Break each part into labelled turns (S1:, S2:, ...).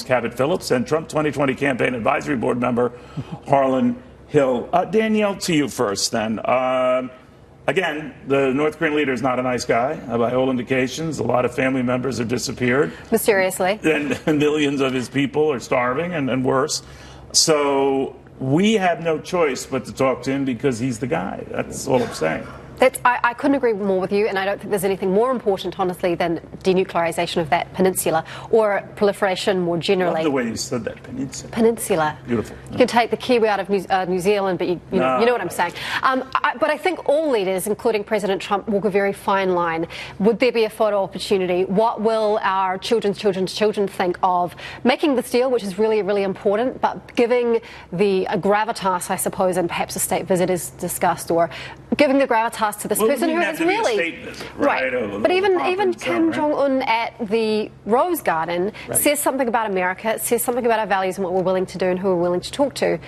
S1: Cabot Phillips and Trump 2020 Campaign Advisory Board member Harlan Hill. Danielle, to you first then. Again, the North Korean leader is not a nice guy, by all indications. A lot of family members have disappeared.
S2: Mysteriously.
S1: And millions of his people are starving and worse. So we have no choice but to talk to him because he's the guy. That's all I'm saying.
S2: I couldn't agree more with you, and I don't think there's anything more important, honestly, than denuclearization of that peninsula or proliferation more generally.
S1: I love the way you said that, peninsula.
S2: Peninsula.
S1: Beautiful.
S2: You can take the Kiwi out of New Zealand, but you know what I'm saying. But I think all leaders, including President Trump, walk a very fine line. Would there be a photo opportunity? What will our children's children think of making this deal, which is really, really important, but giving the gravitas, I suppose, and perhaps a state visit is discussed, or giving the gravitas to this person who is really
S1: right.
S2: But even Kim Jong-un at the Rose Garden says something about America, says something about our values and what we're willing to do and who we're willing to talk to.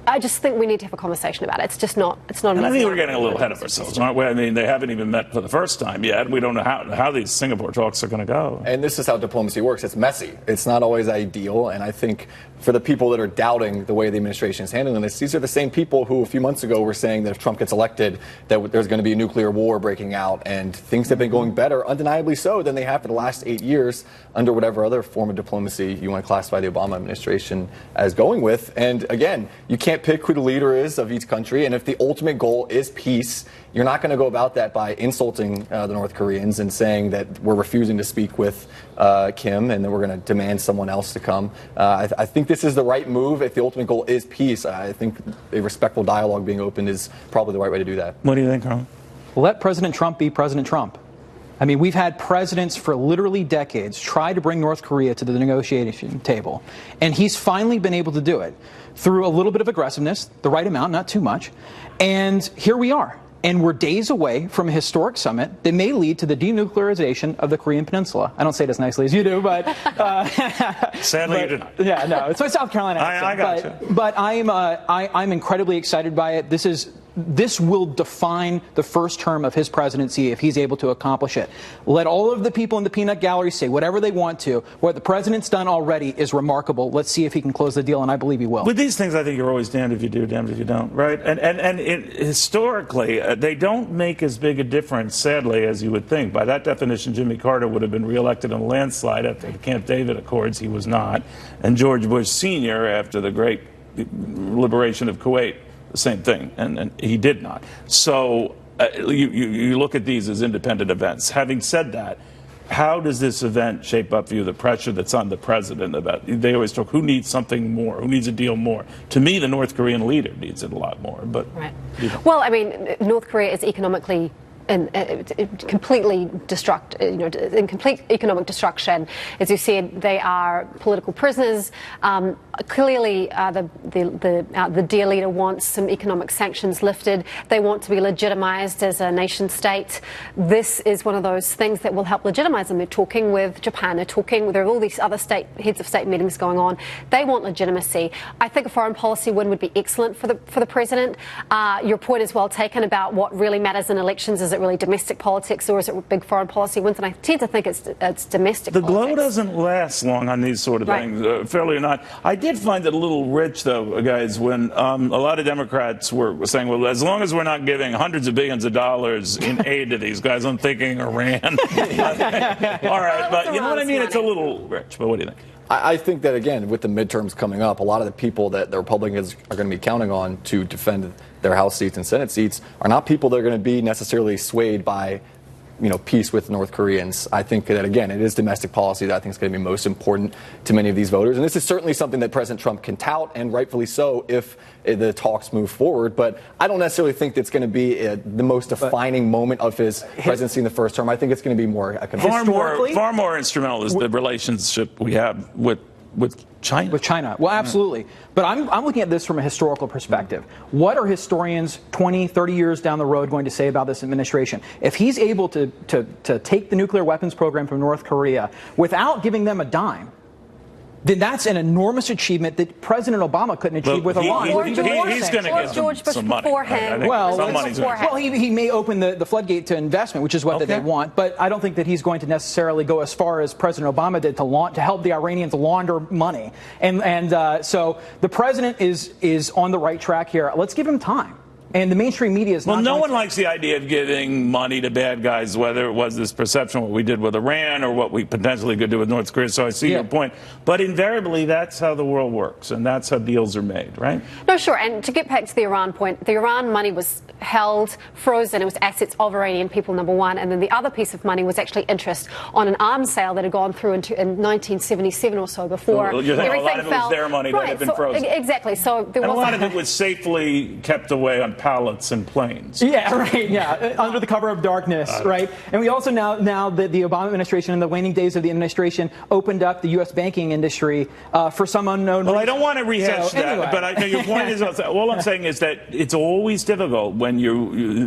S2: I just think we need to have a conversation about it. It's just not. It's not.
S1: And I think we're getting a little ahead of ourselves, aren't we? I mean, they haven't even met for the first time yet. We don't know how these Singapore talks are going to go.
S3: And this is how diplomacy works. It's messy. It's not always ideal. And I think for the people that are doubting the way the administration is handling this, these are the same people who a few months ago were saying that if Trump gets elected, that there's going to be a nuclear war breaking out. And things have been going better, undeniably so, than they have for the last 8 years under whatever other form of diplomacy you want to classify the Obama administration as going with. And again, you can't pick who the leader is of each country, and if the ultimate goal is peace, you're not going to go about that by insulting the North Koreans and saying that we're refusing to speak with Kim and that we're going to demand someone else to come. I think this is the right move. If the ultimate goal is peace, I think a respectful dialogue being opened is probably the right way to do that.
S1: What do you think, Carl?
S4: Let President Trump be President Trump. I mean, we've had presidents for literally decades try to bring North Korea to the negotiation table, and he's finally been able to do it through a little bit of aggressiveness, the right amount, not too much, and here we are. And we're days away from a historic summit that may lead to the denuclearization of the Korean Peninsula. I don't say it as nicely as you do, but
S1: sadly you didn't.
S4: Yeah, no, it's my South Carolina accent.
S1: I got you.
S4: But I'm incredibly excited by it. This will define the first term of his presidency if he's able to accomplish it. Let all of the people in the peanut gallery say whatever they want to. What the president's done already is remarkable. Let's see if he can close the deal, and I believe he will.
S1: With these things, I think you're always damned if you do, damned if you don't, right? And historically, they don't make as big a difference, sadly, as you would think. By that definition, Jimmy Carter would have been reelected in a landslide after the Camp David Accords. He was not. And George Bush Sr., after the great liberation of Kuwait, the same thing, and he did not. So you look at these as independent events. Having said that, how does this event shape up for you, the pressure that's on the president about, they always talk, who needs something more, who needs a deal more? To me, the North Korean leader needs it a lot more. But
S2: right. Well, I mean, North Korea is economically completely in complete economic destruction. As you said, they are political prisoners. Clearly, the dear leader wants some economic sanctions lifted. They want to be legitimized as a nation state. This is one of those things that will help legitimize them. They're talking with Japan. There are all these other heads of state meetings going on. They want legitimacy. I think a foreign policy win would be excellent for the president. Your point is well taken about what really matters in elections. Is it really domestic politics, or is it big foreign policy wins? And I tend to think it's domestic politics.
S1: The glow doesn't last long on these sort of things, fairly or not. I did find it a little rich, though, guys, when a lot of Democrats were saying, well, as long as we're not giving hundreds of billions of dollars in aid to these guys, I'm thinking Iran. All right, but you know what I mean? It's a little rich, but what do you think?
S3: I think that, again, with the midterms coming up, a lot of the people that the Republicans are going to be counting on to defend their House seats and Senate seats are not people that are going to be necessarily swayed by, peace with North Koreans. I think that, again, it is domestic policy that I think is going to be most important to many of these voters. And this is certainly something that President Trump can tout, and rightfully so, if the talks move forward. But I don't necessarily think it's going to be the most defining moment of his presidency in the first term. I think it's going to be more economic.
S1: Far more instrumental is the relationship we have with China.
S4: With China. Well, absolutely. But I'm looking at this from a historical perspective. What are historians 20, 30 years down the road going to say about this administration? If he's able to take the nuclear weapons program from North Korea without giving them a dime, then that's an enormous achievement that President Obama couldn't achieve with Iran.
S1: He's going to get
S2: George Bush
S1: some money.
S2: beforehand.
S1: I think
S4: Well,
S1: some money's gonna-
S2: beforehand.
S4: Well, he may open the floodgate to investment, which is what that they
S1: Okay.
S4: want, but I don't think that he's going to necessarily go as far as President Obama did to help the Iranians launder money. So the president is on the right track here. Let's give him time. And the mainstream media is
S1: Well,
S4: not
S1: no
S4: going
S1: one
S4: to-
S1: likes the idea of giving money to bad guys, whether it was this perception of what we did with Iran or what we potentially could do with North Korea. So I see your point. But invariably, that's how the world works, and that's how deals are made, right?
S2: No, sure. And to get back to the Iran point, the Iran money was held, frozen. It was assets of Iranian people, number one. And then the other piece of money was actually interest on an arms sale that had gone through in 1977 or so before
S1: So you're saying a lot
S2: everything
S1: of it was
S2: fell.
S1: their money that had been frozen.
S2: Exactly. So there
S1: And a
S2: was
S1: lot of it was safely kept away on pallets and planes.
S4: Yeah, right. Yeah, under the cover of darkness, right? And we also now that the Obama administration, in the waning days of the administration, opened up the U.S. banking industry for some unknown.
S1: Well,
S4: reason.
S1: I don't want to rehash
S4: So,
S1: that,
S4: anyway.
S1: but I know your point is, all I'm saying is that it's always difficult when you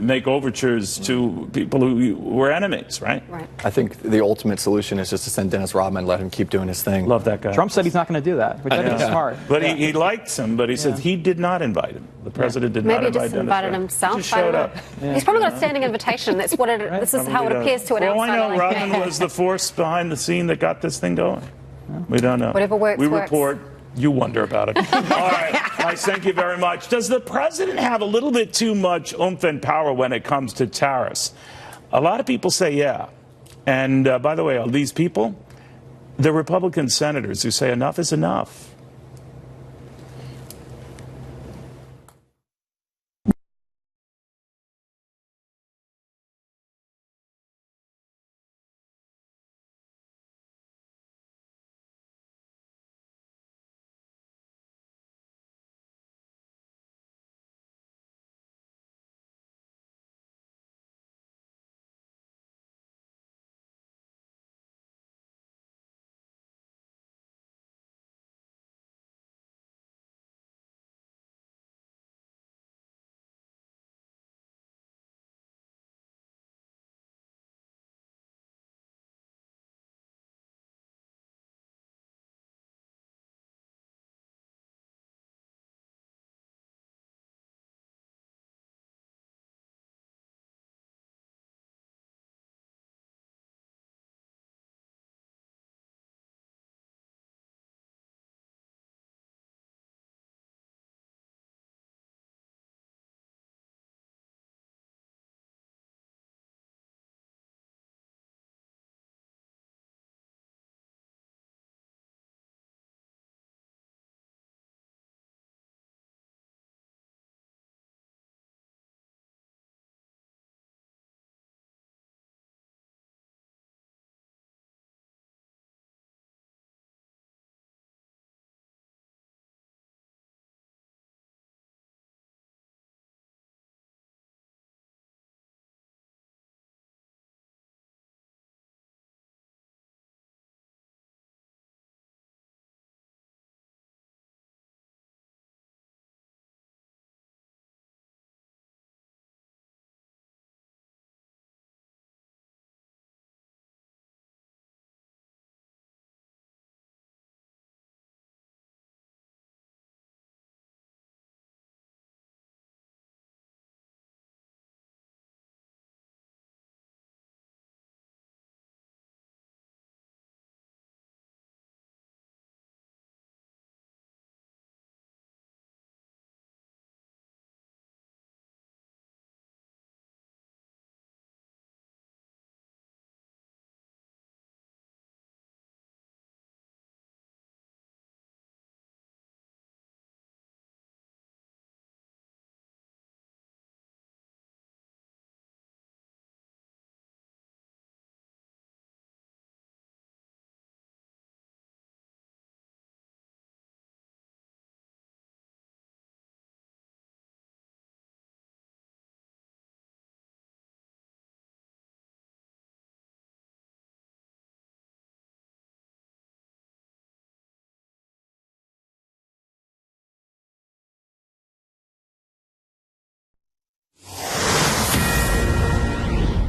S1: make overtures to people who were enemies, right?
S2: Right.
S3: I think the ultimate solution is just to send Dennis Rodman and let him keep doing his thing.
S1: Love that guy.
S4: Trump said he's not going to do that, which I think is smart.
S1: But he likes him, but he said he did not invite him. The president did not
S2: Maybe he
S1: invite
S2: just
S1: Dennis
S2: invited
S1: Rodman.
S2: himself.
S1: He just
S2: I don't
S1: showed
S2: know.
S1: up.
S2: He's probably got a standing invitation. That's what this is how it appears to an
S1: Well, I
S2: outsider
S1: know
S2: like
S1: Rodman
S2: me.
S1: was the force behind the scene that got this thing going. We don't know.
S2: Whatever works,
S1: we
S2: works.
S1: report. You wonder about it. All right. Nice. Thank you very much. Does the president have a little bit too much oomph and power when it comes to tariffs? A lot of people say yeah. And by the way, are these people? The Republican senators who say enough is enough.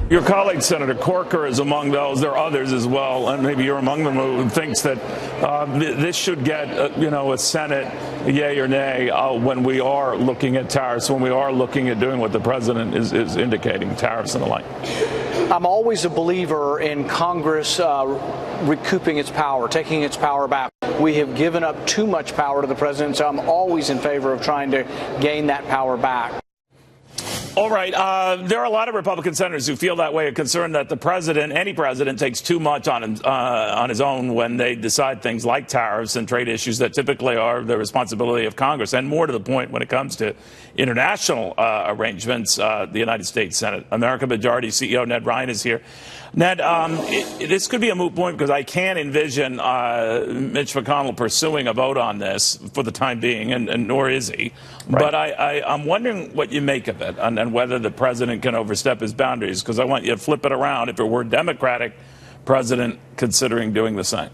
S1: Your colleague, Senator Corker, is among those. There are others as well, and maybe you're among them, who thinks that this should get, a Senate yay or nay when we are looking at tariffs, when we are looking at doing what the president is indicating, tariffs and the like.
S5: I'm always a believer in Congress recouping its power, taking its power back. We have given up too much power to the president, so I'm always in favor of trying to gain that power back.
S1: All right. There are a lot of Republican senators who feel that way, are concerned that the president, any president, takes too much on his own when they decide things like tariffs and trade issues that typically are the responsibility of Congress. And more to the point, when it comes to international arrangements, the United States Senate. America Majority CEO Ned Ryan is here. Ned, this could be a moot point because I can't envision Mitch McConnell pursuing a vote on this for the time being, and nor is he. Right. But I'm wondering what you make of it and whether the president can overstep his boundaries, because I want you to flip it around if it were a Democratic president considering doing the same.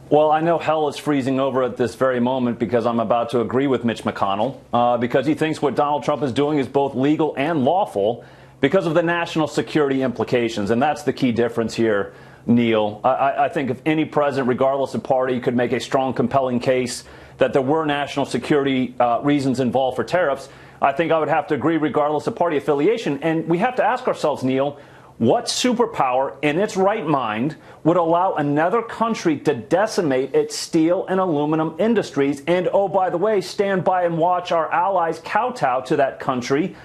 S6: Well, I know hell is freezing over at this very moment because I'm about to agree with Mitch McConnell because he thinks what Donald Trump is doing is both legal and lawful because of the national security implications. And that's the key difference here, Neil. I think if any president, regardless of party, could make a strong, compelling case that there were national security reasons involved for tariffs, I think I would have to agree regardless of party affiliation. And we have to ask ourselves, Neil, what superpower in its right mind would allow another country to decimate its steel and aluminum industries and, oh, by the way, stand by and watch our allies kowtow to that country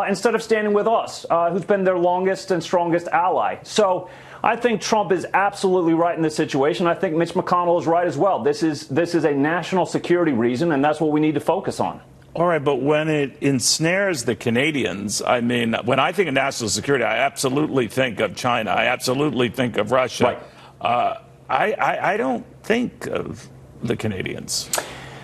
S6: instead of standing with us, who's been their longest and strongest ally? So I think Trump is absolutely right in this situation. I think Mitch McConnell is right as well. This is a national security reason, and that's what we need to focus on.
S1: All right, but when it ensnares the Canadians, I mean, when I think of national security, I absolutely think of China. I absolutely think of Russia. Right. I don't think of the Canadians.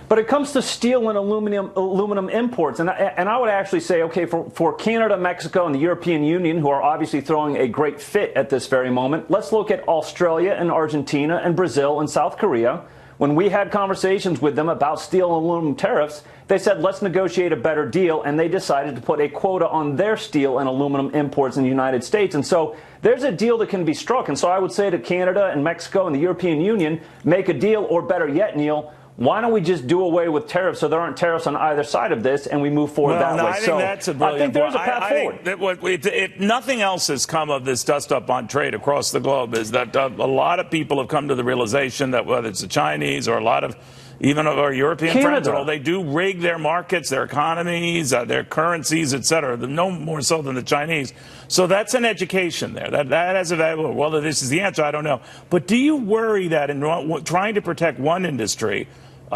S6: But it comes to steel and aluminum imports, and I would actually say, okay, for Canada, Mexico, and the European Union, who are obviously throwing a great fit at this very moment, let's look at Australia and Argentina and Brazil and South Korea. When we had conversations with them about steel and aluminum tariffs, they said, let's negotiate a better deal, and they decided to put a quota on their steel and aluminum imports in the United States. And so there's a deal that can be struck. And so I would say to Canada and Mexico and the European Union, make a deal, or better yet, Neil, why don't we just do away with tariffs so there aren't tariffs on either side of this and we move forward that way?
S1: I think that's a brilliant
S6: I think there's a path
S1: forward. If nothing else has come of this dust-up on trade across the globe, is that a lot of people have come to the realization that whether it's the Chinese or a lot of even of our European friends, they do rig their markets, their economies, their currencies, et cetera, no more so than the Chinese. So that's an education there. That has a value. Whether this is the answer, I don't know. But do you worry that in trying to protect one industry,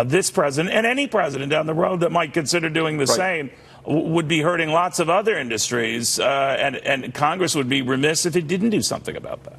S1: this president and any president down the road that might consider doing the same would be hurting lots of other industries, and Congress would be remiss if it didn't do something about that?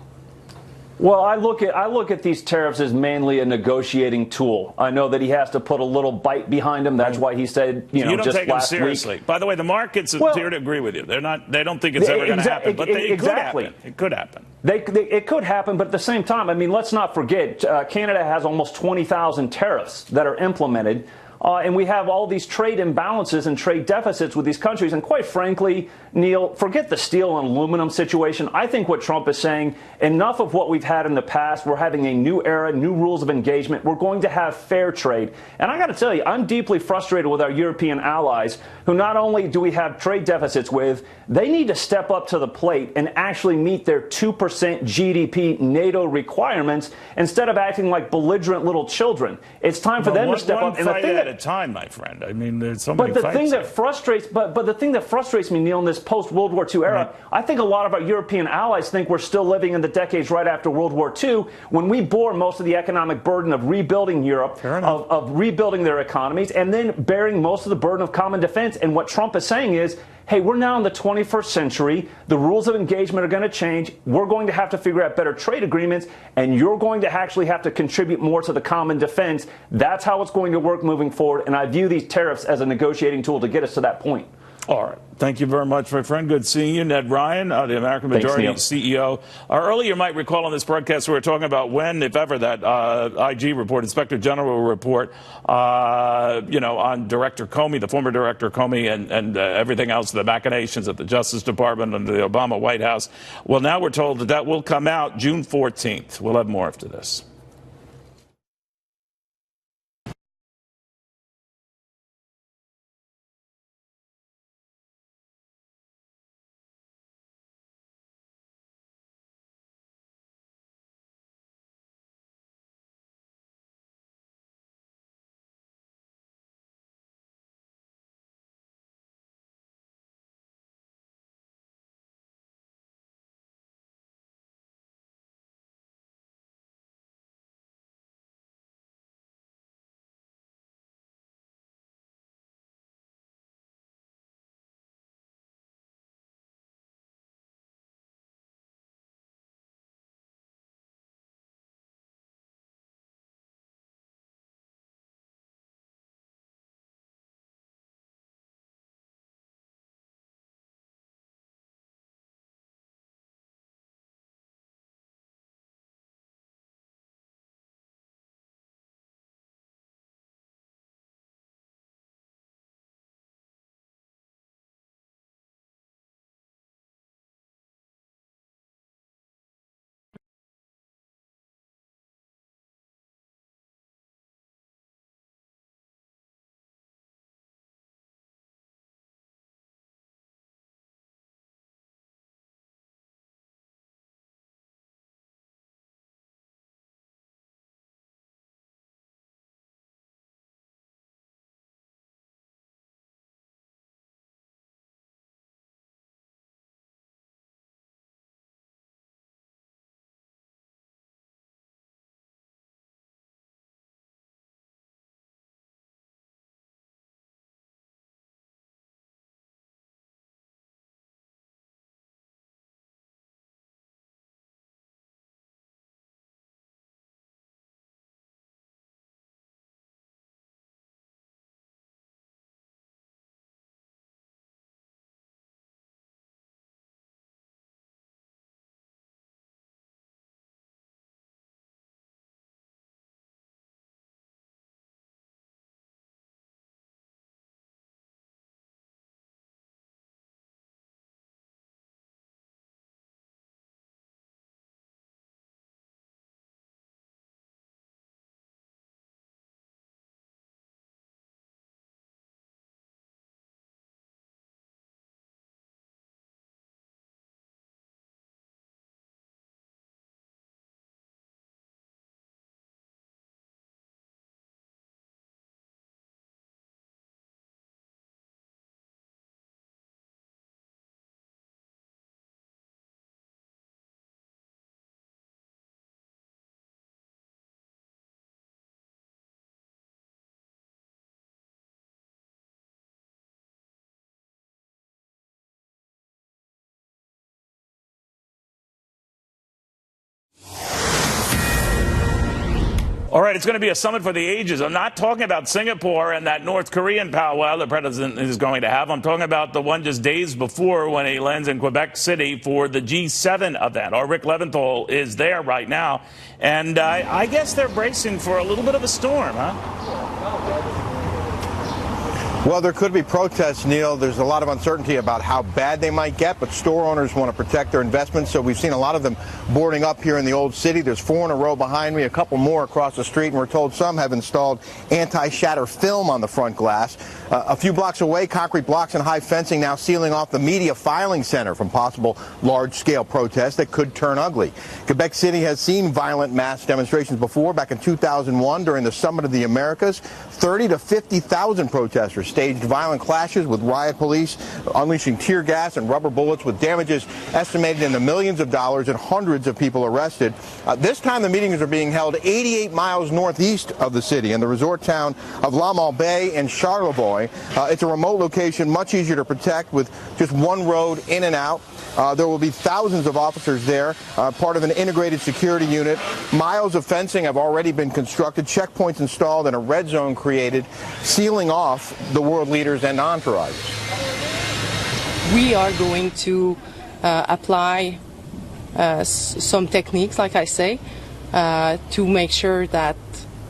S6: Well, I look at these tariffs as mainly a negotiating tool. I know that he has to put a little bite behind him. That's why he said,
S1: you don't
S6: just
S1: take them
S6: last
S1: seriously.
S6: week.
S1: By the way, the markets appear to agree with you. They don't think it's ever going to happen, but it could happen. It could happen.
S6: It could happen, but at the same time, I mean, let's not forget, Canada has almost 20,000 tariffs that are implemented. And we have all these trade imbalances and trade deficits with these countries. And quite frankly, Neil, forget the steel and aluminum situation. I think what Trump is saying, enough of what we've had in the past. We're having a new era, new rules of engagement. We're going to have fair trade. And I got to tell you, I'm deeply frustrated with our European allies, who not only do we have trade deficits with, they need to step up to the plate and actually meet their 2% GDP NATO requirements instead of acting like belligerent little children. It's time for them to step up.
S1: And the thing at a time, my friend. I mean, there's so many
S6: fights. But the thing that frustrates me, Neil, in this post-World War II era, I think a lot of our European allies think we're still living in the decades right after World War II, when we bore most of the economic burden of rebuilding Europe, of rebuilding their economies, and then bearing most of the burden of common defense. And what Trump is saying is, hey, we're now in the 21st century. The rules of engagement are going to change. We're going to have to figure out better trade agreements, and you're going to actually have to contribute more to the common defense. That's how it's going to work moving forward, and I view these tariffs as a negotiating tool to get us to that point.
S1: All right. Thank you very much, my friend. Good seeing you. Ned Ryan, the American Majority CEO. Earlier, you might recall on this broadcast, we were talking about when, if ever, that IG report, Inspector General report, on Director Comey, the former Director Comey, and everything else, the machinations at the Justice Department and the Obama White House. Well, now we're told that that will come out June 14th. We'll have more after this. All right, it's going to be a summit for the ages. I'm not talking about Singapore and that North Korean powwow the president is going to have. I'm talking about the one just days before when he lands in Quebec City for the G7 event. Our Rick Leventhal is there right now. And I guess they're bracing for a little bit of a storm, huh?
S7: Well, there could be protests, Neil. There's a lot of uncertainty about how bad they might get, but store owners want to protect their investments, so we've seen a lot of them boarding up here in the Old City. There's 4 in a row behind me, a couple more across the street, and we're told some have installed anti-shatter film on the front glass. A few blocks away, concrete blocks and high fencing now sealing off the media filing center from possible large-scale protests that could turn ugly. Quebec City has seen violent mass demonstrations before. Back in 2001, during the Summit of the Americas, 30 to 50,000 protesters staged violent clashes with riot police, unleashing tear gas and rubber bullets with damages estimated in the millions of dollars and hundreds of people arrested. This time the meetings are being held 88 miles northeast of the city in the resort town of La Malbaie and Charlevoix. It's a remote location, much easier to protect with just one road in and out. There will be thousands of officers there, part of an integrated security unit. Miles of fencing have already been constructed, checkpoints installed, and a red zone created, sealing off the world leaders and entourages.
S8: We are going to apply some techniques, like I say, to make sure that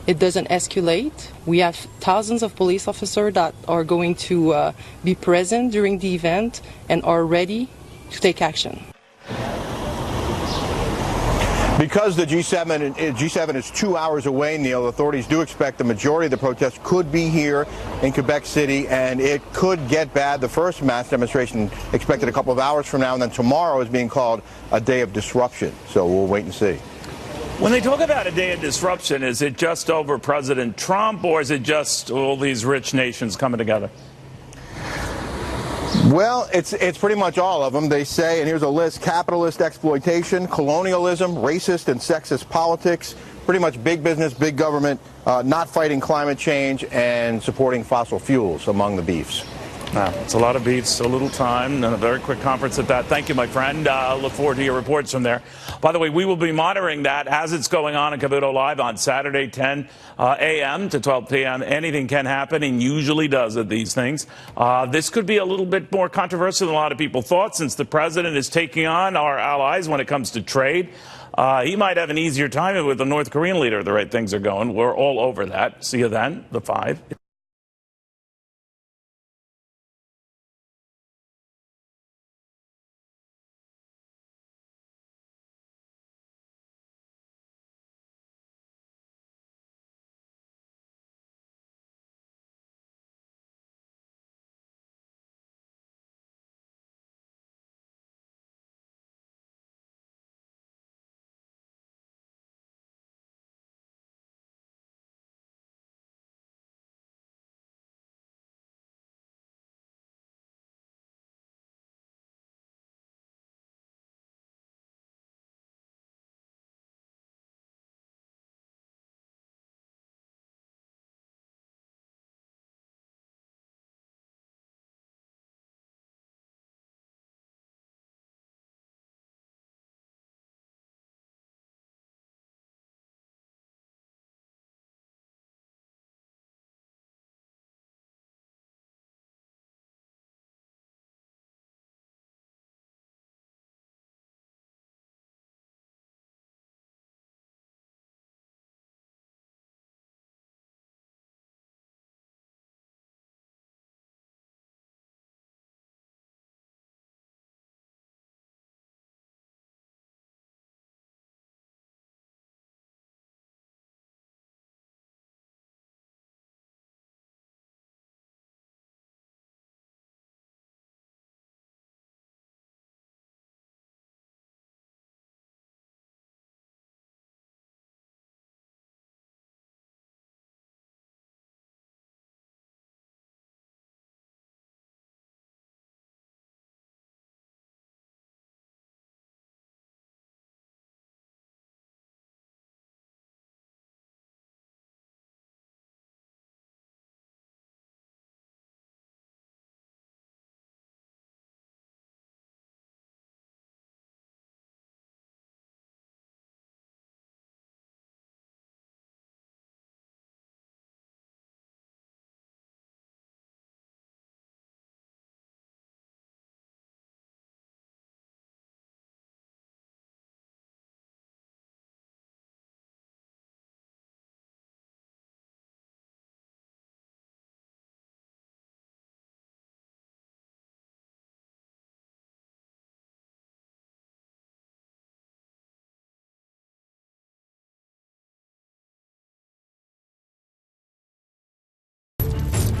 S8: it doesn't escalate. We have thousands of police officers that are going to be present during the event and are ready to take action.
S7: Because the G7 is 2 hours away, Neil, authorities do expect the majority of the protests could be here in Quebec City, and it could get bad. The first mass demonstration expected a couple of hours from now, and then tomorrow is being called a day of disruption. So we'll wait and see.
S1: When they talk about a day of disruption, is it just over President Trump, or is it just all these rich nations coming together?
S7: Well, it's pretty much all of them. They say, and here's a list: capitalist exploitation, colonialism, racist and sexist politics, pretty much big business, big government, not fighting climate change, and supporting fossil fuels among the beefs.
S1: Wow, it's a lot of beats, a little time, and a very quick conference at that. Thank you, my friend. Look forward to your reports from there. By the way, we will be monitoring that as it's going on in Cavuto Live on Saturday, 10 a.m. to 12 p.m. Anything can happen, and usually does at these things. This could be a little bit more controversial than a lot of people thought, since the president is taking on our allies when it comes to trade. He might have an easier time with the North Korean leader, the way things are going. We're all over that. See you then, the 5.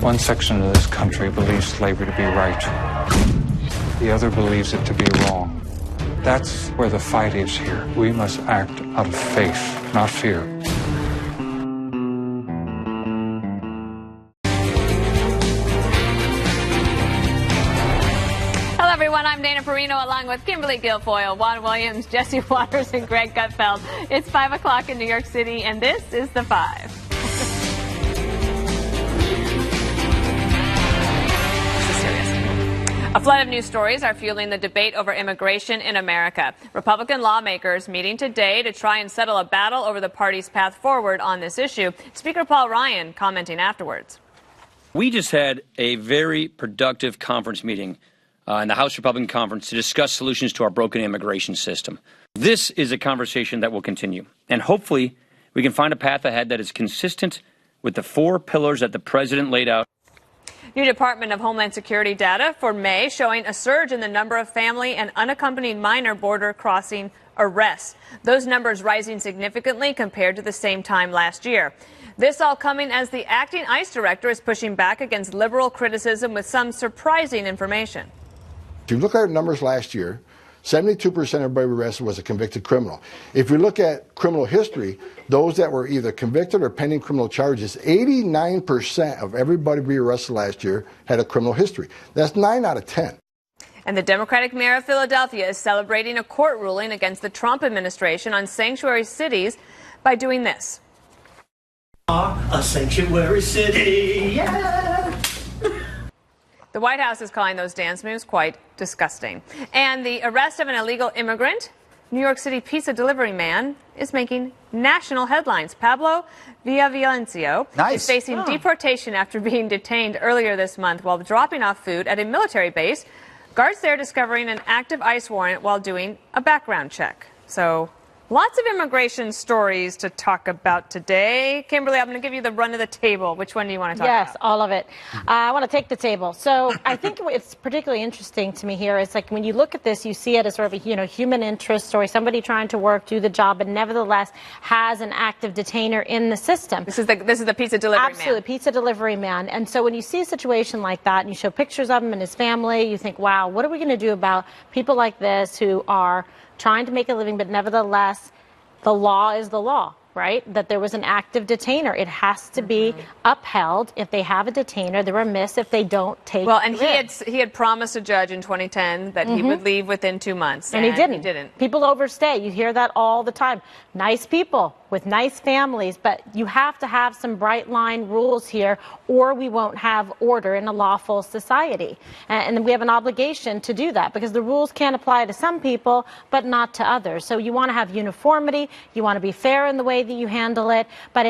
S9: One section of this country believes slavery to be right. The other believes it to be wrong. That's where the fight is here. We must act out of faith, not fear.
S10: Hello, everyone. I'm Dana Perino, along with Kimberly Guilfoyle, Juan Williams, Jesse Waters, and Greg Gutfeld. It's 5 o'clock in New York City, and this is The 5. A flood of news stories are fueling the debate over immigration in America. Republican lawmakers meeting today to try and settle a battle over the party's path forward on this issue. Speaker Paul Ryan commenting afterwards.
S11: We just had a very productive conference meeting in the House Republican Conference to discuss solutions to our broken immigration system. This is a conversation that will continue, and hopefully we can find a path ahead that is consistent with the 4 pillars that the president laid out.
S10: New Department of Homeland Security data for May showing a surge in the number of family and unaccompanied minor border crossing arrests. Those numbers rising significantly compared to the same time last year. This all coming as the acting ICE director is pushing back against liberal criticism with some surprising information.
S12: If you look at our numbers last year, 72% of everybody arrested was a convicted criminal. If you look at criminal history, those that were either convicted or pending criminal charges, 89% of everybody we arrested last year had a criminal history. That's 9 out of 10.
S10: And the Democratic mayor of Philadelphia is celebrating a court ruling against the Trump administration on sanctuary cities by doing this.
S13: A sanctuary city, yeah.
S10: The White House is calling those dance moves quite disgusting. And the arrest of an illegal immigrant, New York City pizza delivery man, is making national headlines. Pablo Villavicencio is facing deportation after being detained earlier this month while dropping off food at a military base. Guards there discovering an active ICE warrant while doing a background check. So lots of immigration stories to talk about today. Kimberly, I'm going to give you the run of the table. Which one do you want to talk about?
S14: Yes, all of it. I want to take the table. So I think it's particularly interesting to me here. It's like when you look at this, you see it as sort of a human interest story, somebody trying to work, do the job, and nevertheless has an active detainer in the system.
S10: This is the pizza delivery man.
S14: Absolutely, pizza delivery man. And so when you see a situation like that and you show pictures of him and his family, you think, wow, what are we going to do about people like this who are trying to make a living, but nevertheless, the law is the law, right? That there was an active detainer. It has to be upheld. If they have a detainer, they're remiss if they don't take
S10: Well, and
S14: the
S10: he had promised a judge in 2010 that he would leave within 2 months.
S14: And he didn't. People overstay. You hear that all the time. Nice people with nice families, but you have to have some bright line rules here or we won't have order in a lawful society. And we have an obligation to do that because the rules can't apply to some people but not to others. So you want to have uniformity, you want to be fair in the way that you handle it, but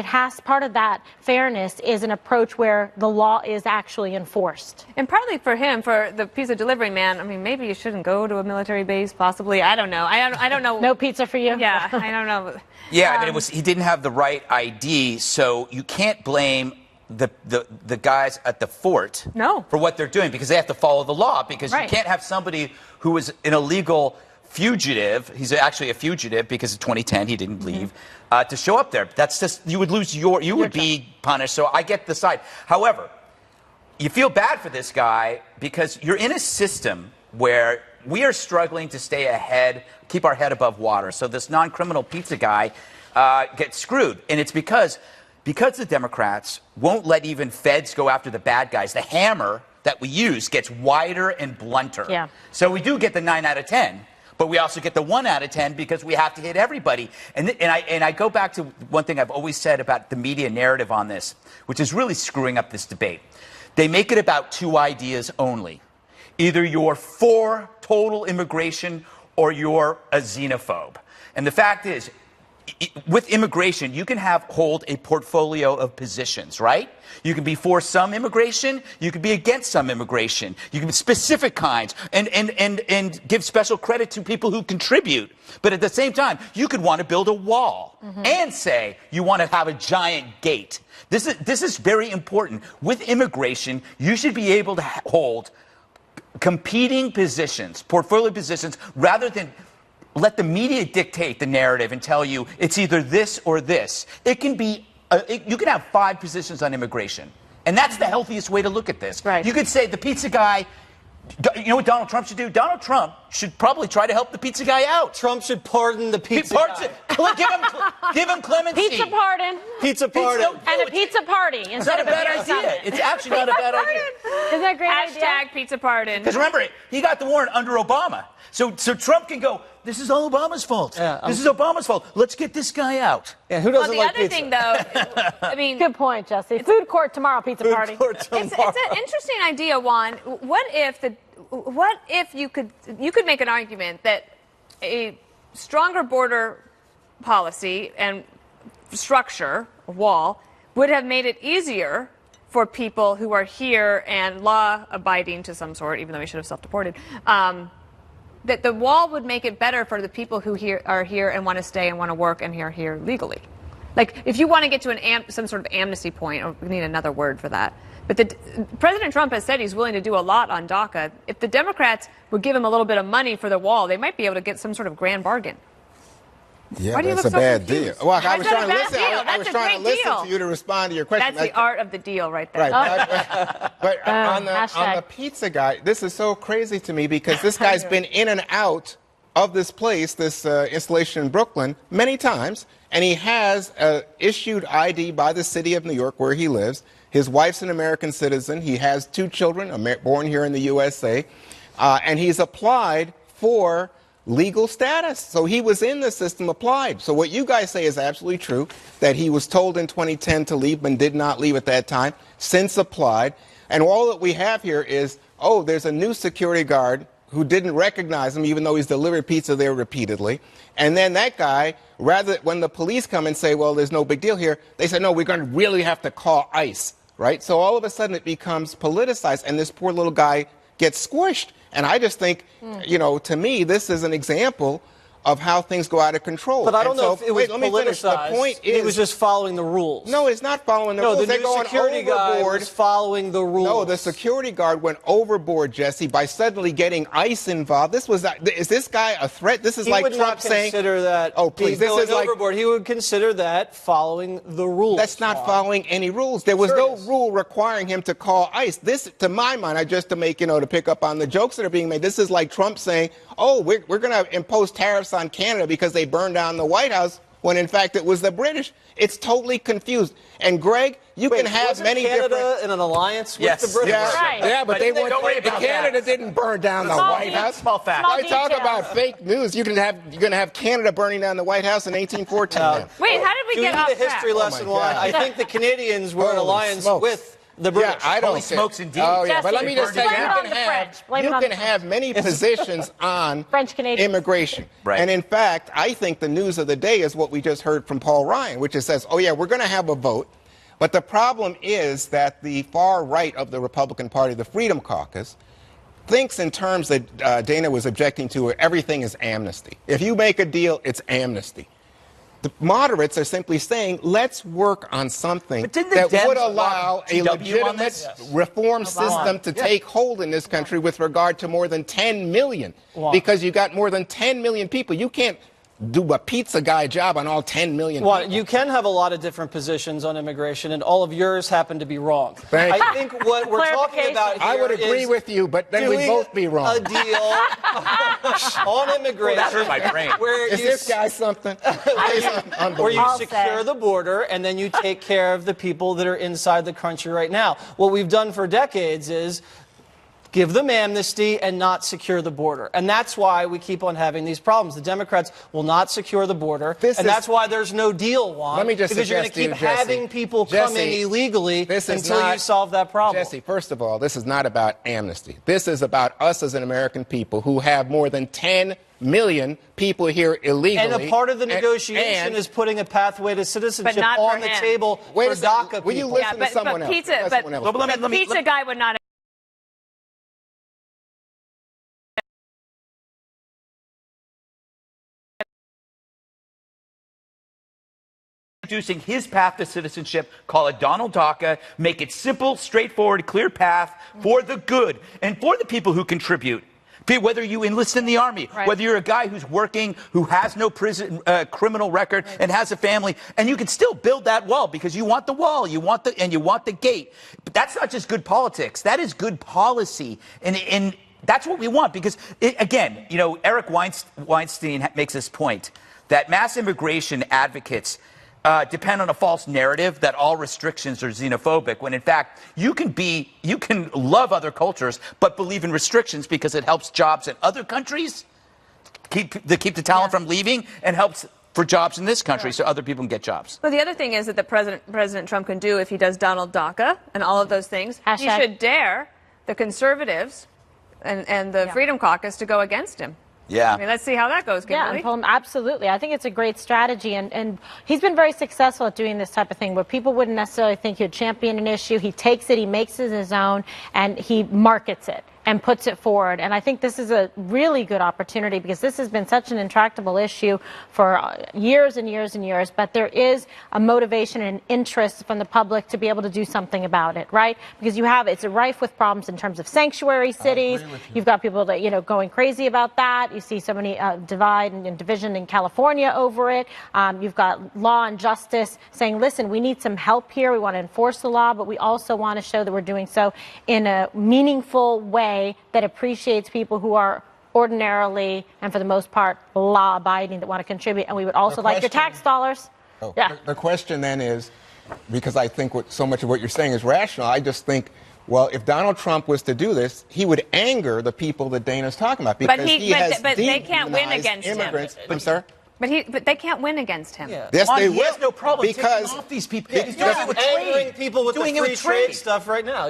S14: part of that fairness is an approach where the law is actually enforced.
S10: And partly for him, for the pizza delivery man, I mean, maybe you shouldn't go to a military base, possibly. I don't know. I don't know.
S14: No pizza for you?
S10: Yeah, I don't know.
S15: Yeah, I mean, he didn't have the right ID, so you can't blame the guys at the fort for what they're doing because they have to follow the law because you can't have somebody who is an illegal fugitive, he's actually a fugitive because of 2010, he didn't leave, to show up there. That's just, you would lose you would be punished, so I get the side. However, you feel bad for this guy because you're in a system where we are struggling to stay ahead, keep our head above water. So this non-criminal pizza guy gets screwed. And it's because the Democrats won't let even feds go after the bad guys. The hammer that we use gets wider and blunter.
S14: Yeah.
S15: So we do get the 9 out of 10. But we also get the 1 out of 10 because we have to hit everybody. And I go back to one thing I've always said about the media narrative on this, which is really screwing up this debate. They make it about 2 ideas only. Either you're for total immigration or you're a xenophobe. And the fact is, with immigration, you can hold a portfolio of positions, right? You can be for some immigration, you can be against some immigration. You can be specific kinds and give special credit to people who contribute. But at the same time, you could want to build a wall and say you want to have a giant gate. This is very important. With immigration, you should be able to hold competing positions, portfolio positions, rather than let the media dictate the narrative and tell you it's either this or this. It can be, you can have 5 positions on immigration. And that's the healthiest way to look at this. Right. You could say the pizza guy, you know what Donald Trump should do? Donald Trump should probably try to help the pizza guy out.
S13: Trump should pardon the pizza guy.
S15: Give him clemency.
S14: Pizza pardon.
S13: Pizza pardon.
S14: And a pizza party.
S15: It's not a bad idea. It's actually not a bad idea.
S14: Isn't that a great idea?
S10: Hashtag pizza pardon.
S15: Because remember, he got the warrant under Obama. So Trump can go, this is all Obama's fault. This is Obama's fault. Let's get this guy out.
S13: Yeah, who doesn't
S10: like pizza? Well, the other thing, though, I mean...
S14: Good point, Jesse. Food court tomorrow, pizza party.
S10: It's an interesting idea, Juan. What if you could make an argument that a stronger border policy and structure, a wall, would have made it easier for people who are here and law-abiding to some sort, even though we should have self-deported, that the wall would make it better for the people who are here and want to stay and want to work and are here legally. Like, if you want to get to some sort of amnesty point, or we need another word for that. But President Trump has said he's willing to do a lot on DACA. If the Democrats would give him a little bit of money for the wall, they might be able to get some sort of grand bargain.
S16: Yeah,
S10: Why do you
S16: that's
S10: look
S16: a
S10: so
S16: bad
S10: confused?
S16: deal. Well, I
S10: Why
S16: was
S10: is that
S16: trying
S10: a
S16: to
S10: bad
S16: listen.
S10: deal?
S16: I
S10: That's
S16: was
S10: a
S16: trying to
S10: great
S16: listen
S10: deal.
S16: to you to respond to your question.
S10: That's the art of the deal right there.
S16: Right. But on the pizza guy, this is so crazy to me because this guy's been in and out of this place, this installation in Brooklyn, many times, and he has issued ID by the city of New York where he lives. His wife's an American citizen. He has 2 children born here in the USA, and he's applied for legal status. So he was in the system, applied. So what you guys say is absolutely true, that he was told in 2010 to leave but did not leave at that time, since applied. And all that we have here is, oh, there's a new security guard who didn't recognize him even though he's delivered pizza there repeatedly. And then that guy, when the police come and say, well, there's no big deal here, they say, no, we're going to really have to call ICE, right? So all of a sudden it becomes politicized and this poor little guy gets squished. And I just think, to me, this is an example of how things go out of control.
S13: But I don't know if it was
S16: let me finish. The
S13: politicized.
S16: point is,
S13: he was just following the rules.
S16: No, it's not following the rules.
S13: No, the
S16: They're
S13: new
S16: going
S13: security guy
S16: overboard.
S13: was following the rules.
S16: No, the security guard went overboard, Jesse, by suddenly getting ICE involved. Is this guy a threat? This is
S13: He
S16: like
S13: would
S16: Trump
S13: not
S16: saying,
S13: consider that.
S16: "Oh, please, this
S13: going
S16: is like
S13: overboard." He would consider that following the rules.
S16: That's not following any rules. There was no rule requiring him to call ICE. This, to my mind, to pick up on the jokes that are being made, this is like Trump saying, oh, we're going to impose tariffs on Canada because they burned down the White House, when in fact it was the British. It's totally confused. And Greg, you can have
S13: wasn't
S16: many
S13: Canada
S16: different...
S13: in an alliance with
S16: Yes.
S13: the British?
S16: Yeah, but they weren't. Canada didn't burn down the
S15: Small
S16: White
S15: detail.
S16: House.
S15: Small fact.
S16: Why talk about fake news? You're going to have Canada burning down the White House in 1814.
S10: Wait, how did we get off
S13: Do you need a history
S10: track?
S13: lesson, Juan? I think the Canadians were in alliance with the British.
S16: Yeah, I don't
S15: Holy
S16: think-
S15: smokes indeed.
S16: Oh, yeah,
S14: Jesse,
S16: but let me just say,
S14: blame it on the French. Blame it on the French.
S16: have many positions on
S14: French-Canadians.
S16: immigration.
S15: Right.
S16: And in fact, I think the news of the day is what we just heard from Paul Ryan, which is says, oh, yeah, we're going to have a vote. But the problem is that the far right of the Republican Party, the Freedom Caucus, thinks in terms that Dana was objecting to, where everything is amnesty. If you make a deal, it's amnesty. The moderates are simply saying, let's work on something
S15: But didn't the
S16: that
S15: Dems
S16: would allow
S15: want
S16: a
S15: TW on
S16: legitimate
S15: this?
S16: reform system to take hold in this country with regard to more than 10 million. Because you got more than 10 million people. You can't do a pizza guy job on all 10 million
S13: Well,
S16: people.
S13: you can have a lot of different positions on immigration, and all of yours happen to be wrong.
S16: Thank you.
S13: I think what we're talking about here
S16: I would agree
S13: is
S16: with you, but then we'd
S13: doing
S16: both be wrong.
S13: a deal on immigration.
S15: That hurt my brain.
S13: Where
S16: Is
S13: you
S16: this guy something?
S13: where you secure the border and then you take care of the people that are inside the country right now. What we've done for decades is give them amnesty and not secure the border. And that's why we keep on having these problems. The Democrats will not secure the border, that's why there's no deal, Juan.
S16: Let me just
S13: because you're going to keep having people come in illegally until you solve that problem.
S16: Jesse, first of all, this is not about amnesty. This is about us as an American people who have more than 10 million people here illegally.
S13: And a part of the negotiation is putting a pathway to citizenship
S10: not for
S13: on the
S10: him.
S13: table
S16: Wait
S13: for
S16: a second.
S13: DACA
S16: Will you
S13: people.
S16: listen to someone else?
S10: Pizza,
S16: Let
S10: but
S16: someone else.
S10: the pizza guy would not.
S15: Introducing his path to citizenship, call it Donald DACA, make it simple, straightforward, clear path for the good and for the people who contribute. Whether you enlist in the Army, whether you're a guy who's working, who has no prison criminal record and has a family, and you can still build that wall because you want the wall, you want the gate. But that's not just good politics. That is good policy. And that's what we want because, again, Eric Weinstein makes this point that mass immigration advocates depend on a false narrative that all restrictions are xenophobic, when in fact you can love other cultures but believe in restrictions because it helps jobs in other countries keep the talent from leaving and helps for jobs in this country so other people can get jobs.
S10: Well, the other thing is that the President Trump can do if he does Donald DACA and all of those things. He should dare the conservatives and the Freedom Caucus to go against him.
S15: Yeah.
S10: I mean, let's see how that goes, Kimberly.
S14: Yeah, and pull him, absolutely. I think it's a great strategy, and he's been very successful at doing this type of thing where people wouldn't necessarily think he'd champion an issue. He takes it, he makes it his own, and he markets it and puts it forward. And I think this is a really good opportunity because this has been such an intractable issue for years and years and years, but there is a motivation and interest from the public to be able to do something about it, right? Because it's rife with problems in terms of sanctuary cities. You've got people that, going crazy about that. You see so many divide and division in California over it. You've got law and justice saying, listen, we need some help here. We want to enforce the law, but we also want to show that we're doing so in a meaningful way that appreciates people who are ordinarily and for the most part law-abiding, that want to contribute, and we would also like your tax dollars.
S16: The question then is, because I think so much of what you're saying is rational, I just think, well, if Donald Trump was to do this, he would anger the people that Dana's talking about because
S10: but they can't win against
S16: immigrants.
S10: him.
S16: I'm sorry?
S10: But they can't win against him.
S16: Yeah. Yes, they will.
S15: He has no problem
S16: because
S15: taking off these people.
S13: He's angering people with the free trade stuff right now.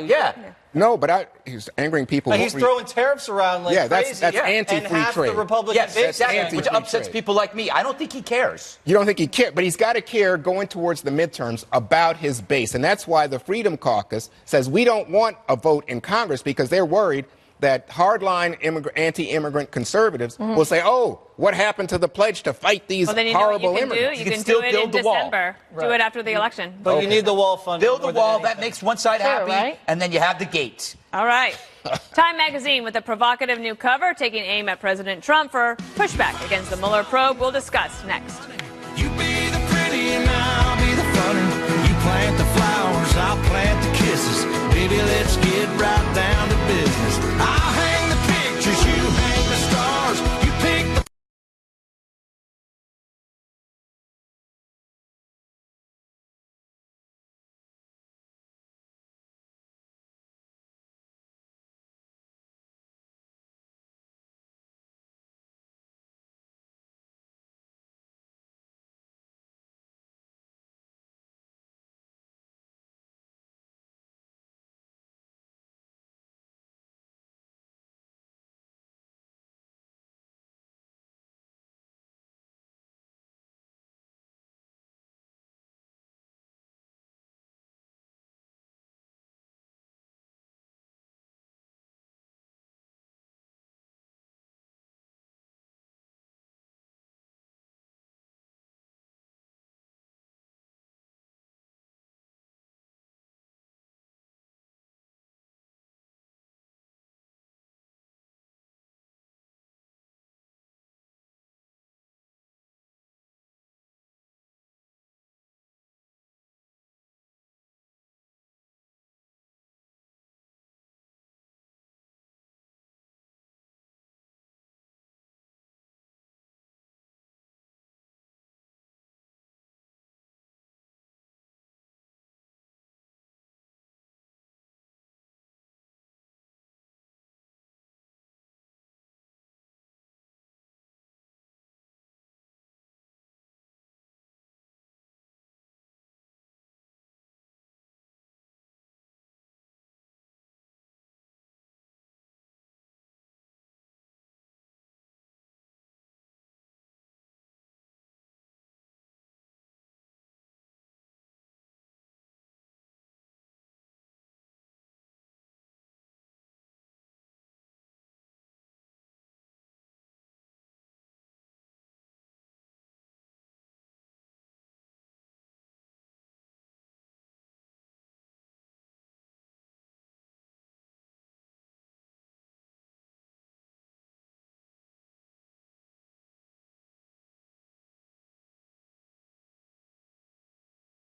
S16: No, but he's angering people.
S13: He's throwing tariffs around like crazy.
S16: That's anti-free
S13: and half
S16: trade.
S13: the Republicans
S15: exactly, which upsets people like me. I don't think he cares.
S16: You don't think he cares, but he's got to care going towards the midterms about his base. And that's why the Freedom Caucus says we don't want a vote in Congress because they're worried that hardline anti-immigrant conservatives will say, oh, what happened to the pledge to fight these horrible immigrants?
S10: You can still do it in December. Do it after the election.
S13: But you need the wall funding.
S15: Build the wall. That makes one side happy, and then you have the gate.
S10: All right. Time magazine with a provocative new cover taking aim at President Trump for pushback against the Mueller probe. We'll discuss next.
S17: You be the pretty and I'll be the funny. You plant the flowers, I'll plant the kisses. Baby, let's get right down to business. I'll hang the pictures, you hang the stars. You pick the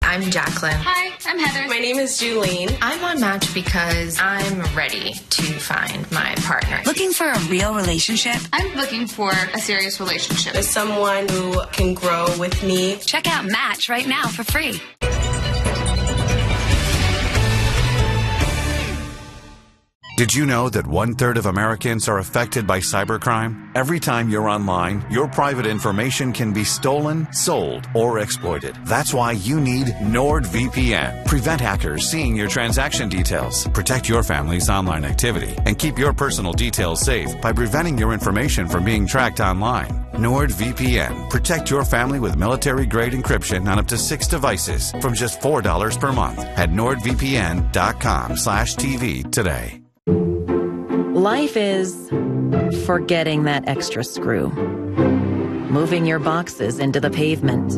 S18: I'm Jacqueline.
S19: Hi, I'm Heather.
S18: My name is Julene. I'm on Match because I'm ready to find my partner.
S19: Looking for a real relationship? I'm looking for a serious relationship.
S18: There's someone who can grow with me.
S19: Check out Match right now for free.
S20: Did you know that 1/3 of Americans are affected by cybercrime? Every time you're online, your private information can be stolen, sold, or exploited. That's why you need NordVPN. Prevent hackers seeing your transaction details, protect your family's online activity, and keep your personal details safe by preventing your information from being tracked online. NordVPN. Protect your family with military-grade encryption on up to 6 devices from just $4 per month at nordvpn.com/TV today.
S21: Life is forgetting that extra screw, moving your boxes into the pavement,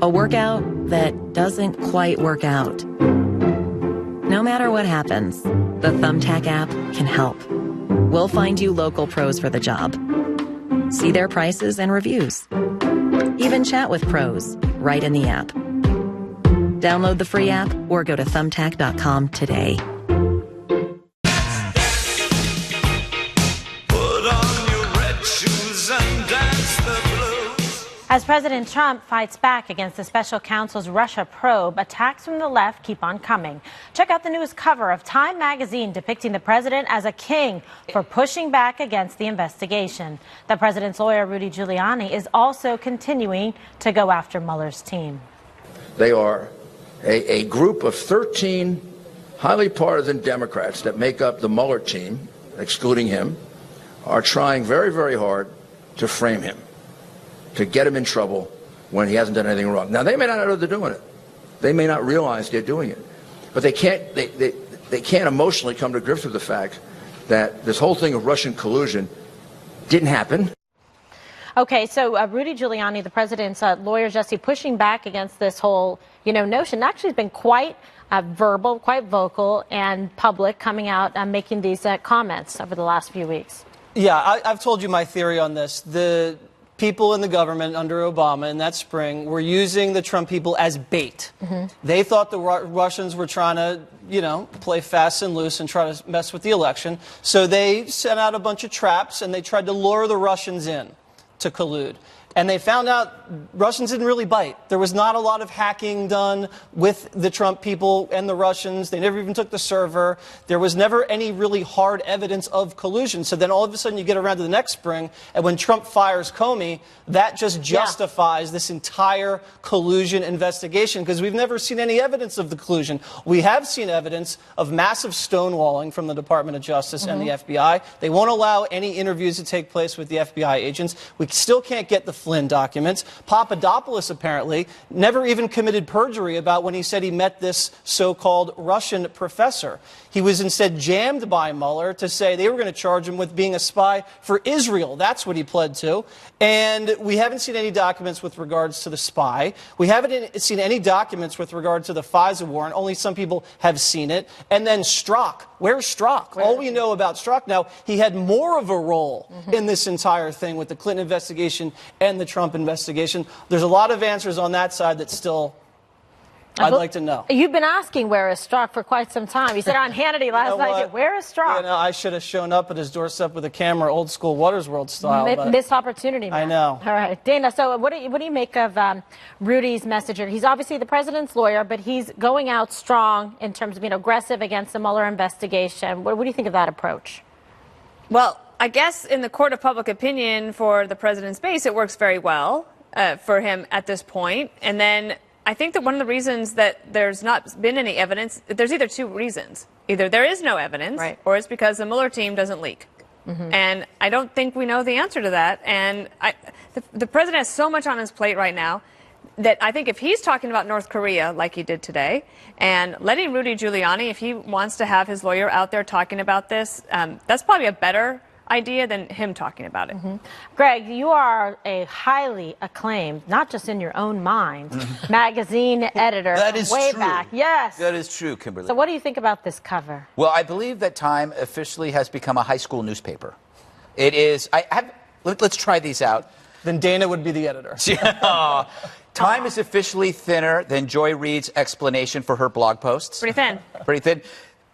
S21: a workout that doesn't quite work out. No matter what happens, the Thumbtack app can help. We'll find you local pros for the job. See their prices and reviews. Even chat with pros right in the app. Download the free app or go to thumbtack.com today.
S14: As President Trump fights back against the special counsel's Russia probe, attacks from the left keep on coming. Check out the newest cover of Time magazine depicting the president as a king for pushing back against the investigation. The president's lawyer, Rudy Giuliani, is also continuing to go after Mueller's team.
S22: They are a group of 13 highly partisan Democrats that make up the Mueller team, excluding him, are trying very, very hard to frame him, to get him in trouble when he hasn't done anything wrong. Now, they may not know they're doing it. They may not realize they're doing it. But they can't emotionally come to grips with the fact that this whole thing of Russian collusion didn't happen.
S14: Okay, so Rudy Giuliani, the president's lawyer, Jesse, pushing back against this whole, notion, actually has been quite verbal, quite vocal, and public, coming out and making these comments over the last few weeks.
S13: Yeah, I've told you my theory on this. The people in the government under Obama in that spring were using the Trump people as bait. They thought the Russians were trying to, play fast and loose and try to mess with the election. So they sent out a bunch of traps and they tried to lure the Russians in to collude. And they found out Russians didn't really bite. There was not a lot of hacking done with the Trump people and the Russians. They never even took the server. There was never any really hard evidence of collusion. So then all of a sudden you get around to the next spring, and when Trump fires Comey, that just justifies this entire collusion investigation, because we've never seen any evidence of the collusion. We have seen evidence of massive stonewalling from the Department of Justice and the FBI. They won't allow any interviews to take place with the FBI agents. We still can't get the Flynn documents. Papadopoulos apparently never even committed perjury about when he said he met this so-called Russian professor. He was instead jammed by Mueller to say they were going to charge him with being a spy for Israel. That's what he pled to. And we haven't seen any documents with regards to the spy. We haven't seen any documents with regard to the FISA warrant. Only some people have seen it. And then Strzok. Where's Strzok? All we know about Strzok now, he had more of a role in this entire thing with the Clinton investigation and the Trump investigation. There's a lot of answers on that side that still I'd like to know.
S14: You've been asking where is Strzok for quite some time. You said on Hannity last night, where is Strzok?
S13: I should have shown up at his doorstep with a camera, old school Waters World style.
S14: Missed opportunity, man.
S13: I know.
S14: All right. Dana, so what do you make of Rudy's message? He's obviously the president's lawyer, but he's going out strong in terms of being aggressive against the Mueller investigation. What do you think of that approach?
S10: Well, I guess in the court of public opinion for the president's base, it works very well for him at this point. And then I think that one of the reasons that there's not been any evidence, there's either two reasons. Either there is no evidence, or it's because the Mueller team doesn't leak. And I don't think we know the answer to that. And the president has so much on his plate right now that I think if he's talking about North Korea like he did today, and letting Rudy Giuliani, if he wants to have his lawyer out there talking about this, that's probably a better idea than him talking about it.
S14: Greg, you are a highly acclaimed, not just in your own mind, magazine editor.
S15: That is
S14: way
S15: true.
S14: back. Yes.
S15: That is true, Kimberly.
S14: So what do you think about this cover?
S15: Well, I believe that Time officially has become a high school newspaper. It is. Let's try these out.
S13: Then Dana would be the editor.
S15: Time is officially thinner than Joy Reid's explanation for her blog posts.
S10: Pretty thin.
S15: Pretty thin.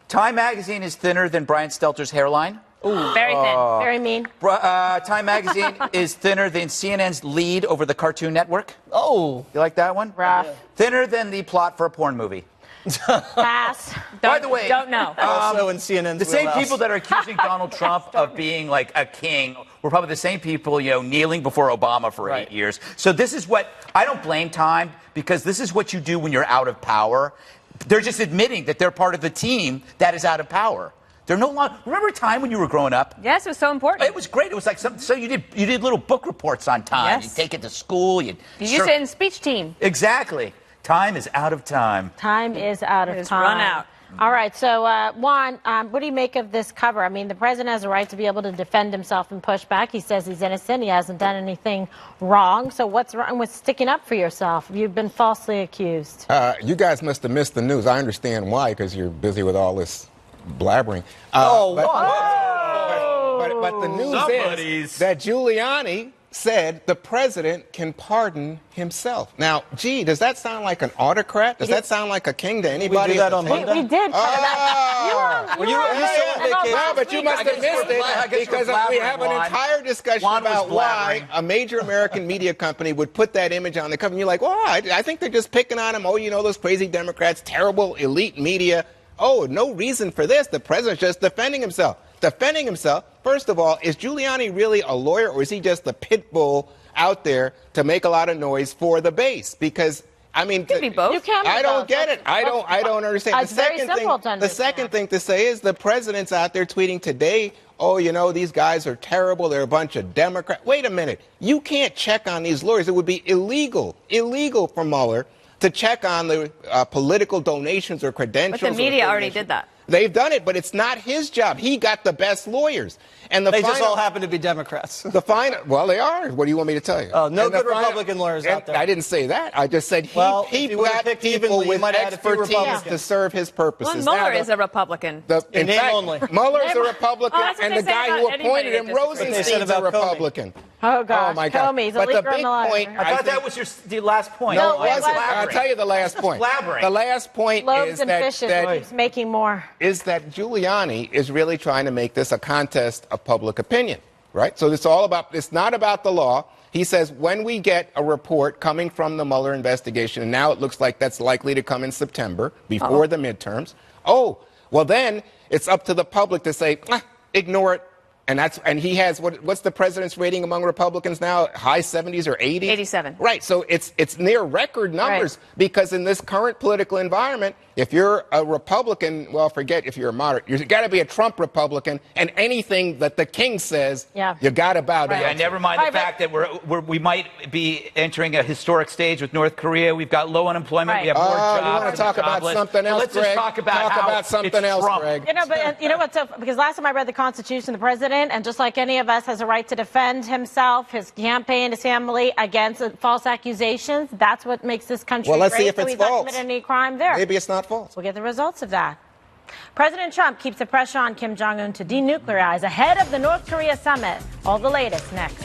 S15: Time magazine is thinner than Brian Stelter's hairline.
S10: Ooh. Very thin.
S14: Very mean.
S15: Time magazine is thinner than CNN's lead over the Cartoon Network.
S13: Oh.
S15: You like that one?
S14: Rough.
S15: Thinner than the plot for a porn movie.
S14: Pass.
S15: By the way,
S10: don't know.
S13: Also in CNN's
S15: the same
S13: wheelhouse.
S15: people that are accusing Donald Trump of being like a king were probably the same people, kneeling before Obama for 8 years. So this is what I don't blame Time, because this is what you do when you're out of power. They're just admitting that they're part of the team that is out of power. They're no longer. Remember a time when you were growing up?
S10: Yes, it was so important.
S15: It was great. It was like so you did little book reports on Time.
S10: Yes.
S15: You take it to school.
S10: You used it in speech team.
S15: Exactly. Time is out of time.
S14: Time is out of
S10: It's
S14: time.
S10: run out.
S14: All right. So, Juan, what do you make of this cover? I mean, the president has a right to be able to defend himself and push back. He says he's innocent. He hasn't done anything wrong. So what's wrong with sticking up for yourself? You've been falsely accused.
S16: You guys must have missed the news. I understand why, because you're busy with all this blabbering.
S15: Oh,
S16: but the news is that Giuliani said the president can pardon himself. Now, gee, does that sound like an autocrat? Does that sound like a king to anybody?
S13: We do that on Monday.
S14: We did.
S16: No, but you must have missed it because we have an entire discussion about why a major American media company would put that image on the cover. And you're like, well, I think they're just picking on him. Oh, those crazy Democrats, terrible elite media. Oh, no reason for this. The president's just defending himself. Defending himself. First of all, is Giuliani really a lawyer, or is he just the pit bull out there to make a lot of noise for the base? Because I mean,
S10: be both.
S14: You can be
S16: I don't
S14: both.
S16: get it. I don't understand.
S14: It's very simple to
S16: The second thing to say is the president's out there tweeting today, oh, these guys are terrible. They're a bunch of Democrats. Wait a minute. You can't check on these lawyers. It would be illegal for Mueller to check on the political donations or credentials.
S10: But the media already did that.
S16: They've done it, but it's not his job. He got the best lawyers. And
S13: They just all happen to be Democrats.
S16: Well, they are. What do you want me to tell you?
S13: Oh, no
S16: And
S13: good Republican lawyers out there.
S16: I didn't say that. I just said he
S13: if you would've
S16: got
S13: picked
S16: people
S13: evenly, you
S16: with
S13: might have had a few
S16: expertise
S13: Republicans.
S16: to serve his purposes.
S10: Well, Mueller
S16: Now,
S10: is a Republican.
S16: in
S13: name
S16: fact,
S13: only.
S16: Mueller's a Republican,
S10: Oh, that's what
S16: and
S10: they
S16: the
S10: say
S16: guy
S10: about
S16: who
S10: anybody
S16: appointed him,
S10: that disagrees.
S13: They said
S16: Rosenstein's a
S13: about Comey.
S16: Republican.
S14: Oh, gosh.
S16: Oh, my God.
S14: Comey's a
S16: But the
S14: leaker in
S16: big
S14: the library.
S16: point,
S15: I thought that was the last point.
S16: No,
S14: it
S16: it wasn't.
S14: wasn't.
S16: I'll tell you the last point.
S15: Blabbering.
S16: The last point
S14: Loaves
S16: is
S14: and fishes keeps making more.
S16: is that Giuliani is really trying to make this a contest of public opinion, right? So it's not about the law. He says when we get a report coming from the Mueller investigation, and now it looks like that's likely to come in September before the midterms. Oh, well then it's up to the public to say, ignore it. And he has what's the president's rating among Republicans now? High 70s or 80s?
S10: 87.
S16: Right. So it's near record numbers because in this current political environment, if you're a Republican, well, forget if you're a moderate, you've got to be a Trump Republican, and anything that the king says, you got to bow down.
S15: Yeah, never mind the fact that we might be entering a historic stage with North Korea. We've got low unemployment. We have more jobs.
S16: You want to talk about something else,
S15: Let's
S16: Greg?
S15: just talk about
S16: something else,
S15: Trump.
S16: Greg.
S14: But you know what's so? Because last time I read the Constitution, the president, and just like any of us, has a right to defend himself, his campaign, his family against false accusations. That's what makes this country
S16: Well, let's
S14: great.
S16: see if
S14: so
S16: it's
S14: he's not
S16: false.
S14: committed any crime there.
S16: Maybe it's not false.
S14: We'll get the results of that. President Trump keeps the pressure on Kim Jong-un to denuclearize ahead of the North Korea summit. All the latest next.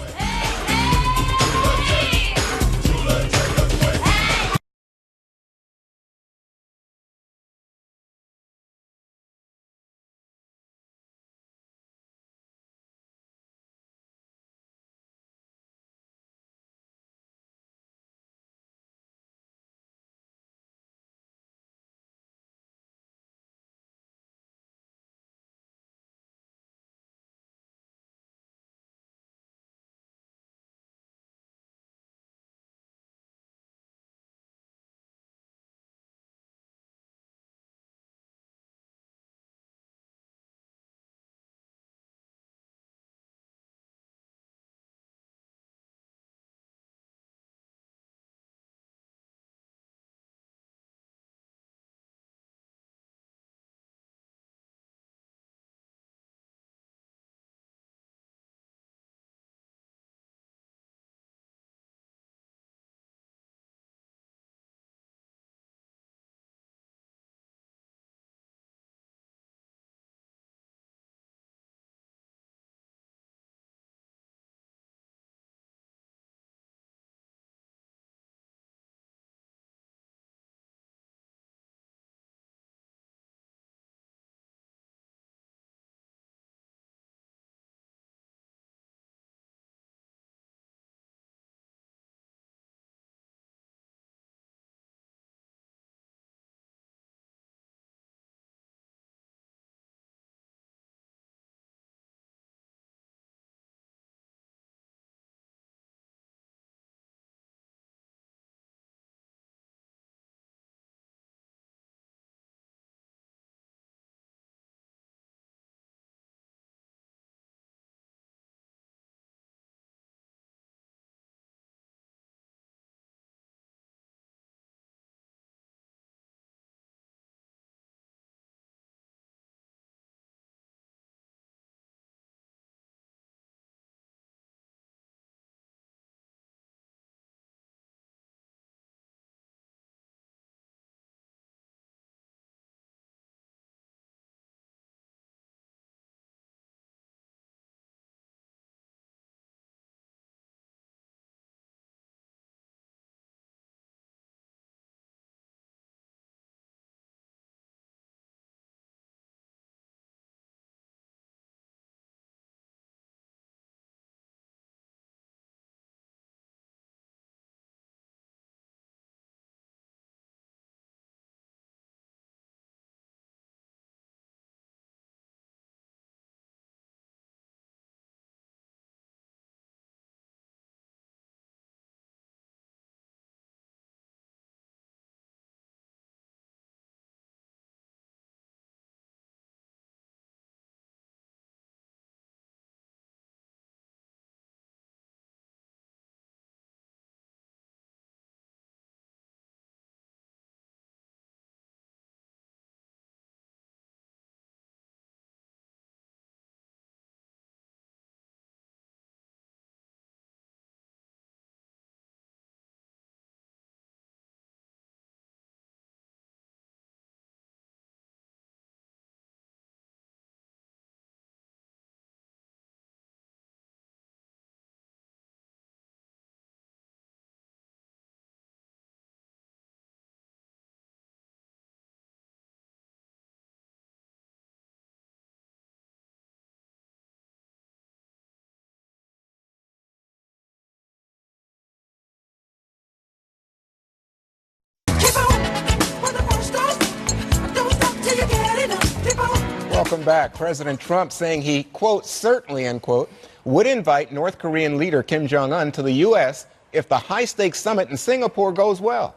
S16: welcome back. President Trump saying he, quote, certainly, end quote, would invite North Korean leader Kim Jong-un to the U.S. if the high-stakes summit in Singapore goes well.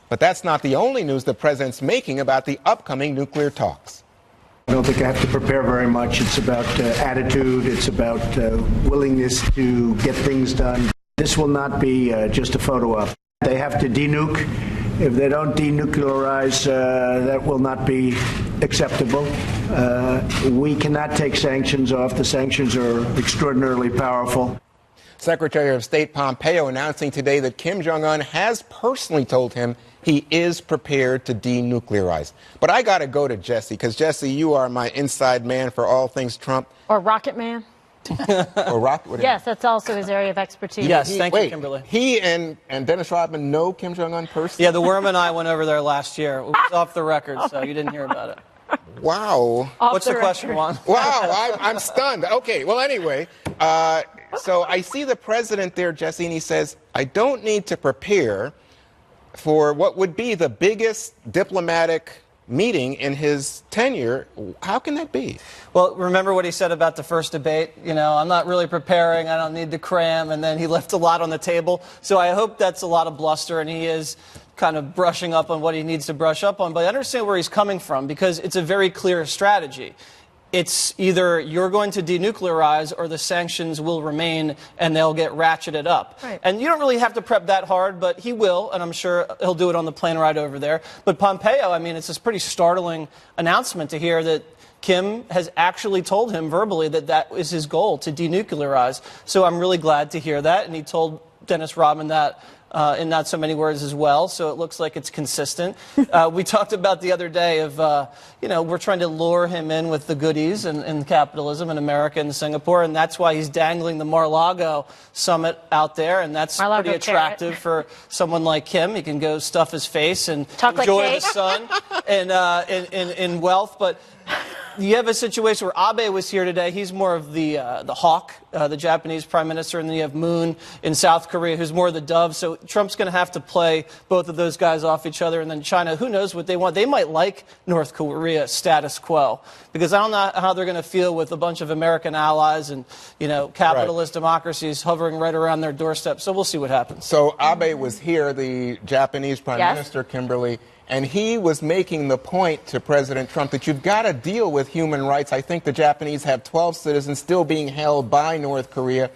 S16: But that's not the only news the president's making about the upcoming nuclear talks.
S3: I don't think I have to prepare very much. It's about attitude. It's about willingness to get things done. This will not be just a photo op. They have to denuke. If they don't denuclearize, that will not be acceptable. We cannot take sanctions off. The sanctions are extraordinarily powerful.
S16: Secretary of State Pompeo announcing today that Kim Jong-un has personally told him he is prepared to denuclearize. But I got to go to Jesse, because, Jesse, you are my inside man for all things Trump.
S14: Or Rocket Man.
S16: Or Rocket?
S14: Yes, that's also his area of expertise.
S13: Yes, thank you, Kimberly.
S16: He and Dennis Rodman know Kim Jong-un personally?
S13: Yeah, the Worm and I went over there last year. It was off the record, so you didn't hear about it.
S16: Wow.
S13: What's the question, Juan?
S16: Wow, I'm stunned. Okay, well, anyway, so I see the president there, Jesse, and he says, I don't need to prepare for what would be the biggest diplomatic meeting in his tenure. How can that be?
S13: Well, remember what he said about the first debate? You know, I'm not really preparing. I don't need to cram. And then he left a lot on the table. So I hope that's a lot of bluster, and he is kind of brushing up on what he needs to brush up on. But I understand where he's coming from, because it's a very clear strategy. It's either you're going to denuclearize or the sanctions will remain and they'll get ratcheted up.
S14: Right.
S13: And you don't really have to prep that hard, but he will, and I'm sure he'll do it on the plane ride over there. But Pompeo, I mean, it's this pretty startling announcement to hear that Kim has actually told him verbally that that is his goal, to denuclearize. So I'm really glad to hear that, and he told Dennis Rodman that in not so many words as well, so it looks like it's consistent. We talked about the other day of, we're trying to lure him in with the goodies and capitalism in America and Singapore, and that's why he's dangling the Mar-a-Lago summit out there, and that's pretty attractive for someone like Kim. He can go stuff his face and enjoy the sun and wealth, but you have a situation where Abe was here today. He's more of the hawk, the Japanese prime minister, and then you have Moon in South Korea, who's more of the dove. So Trump's going to have to play both of those guys off each other. And then China, who knows what they want? They might like North Korea status quo, because I don't know how they're going to feel with a bunch of American allies and, capitalist democracies hovering right around their doorstep. So we'll see what happens.
S16: So Abe was here, the Japanese prime minister, Kimberly, and he was making the point to President Trump that you've got to deal with human rights. I think the Japanese have 12 citizens still being held by North Korea.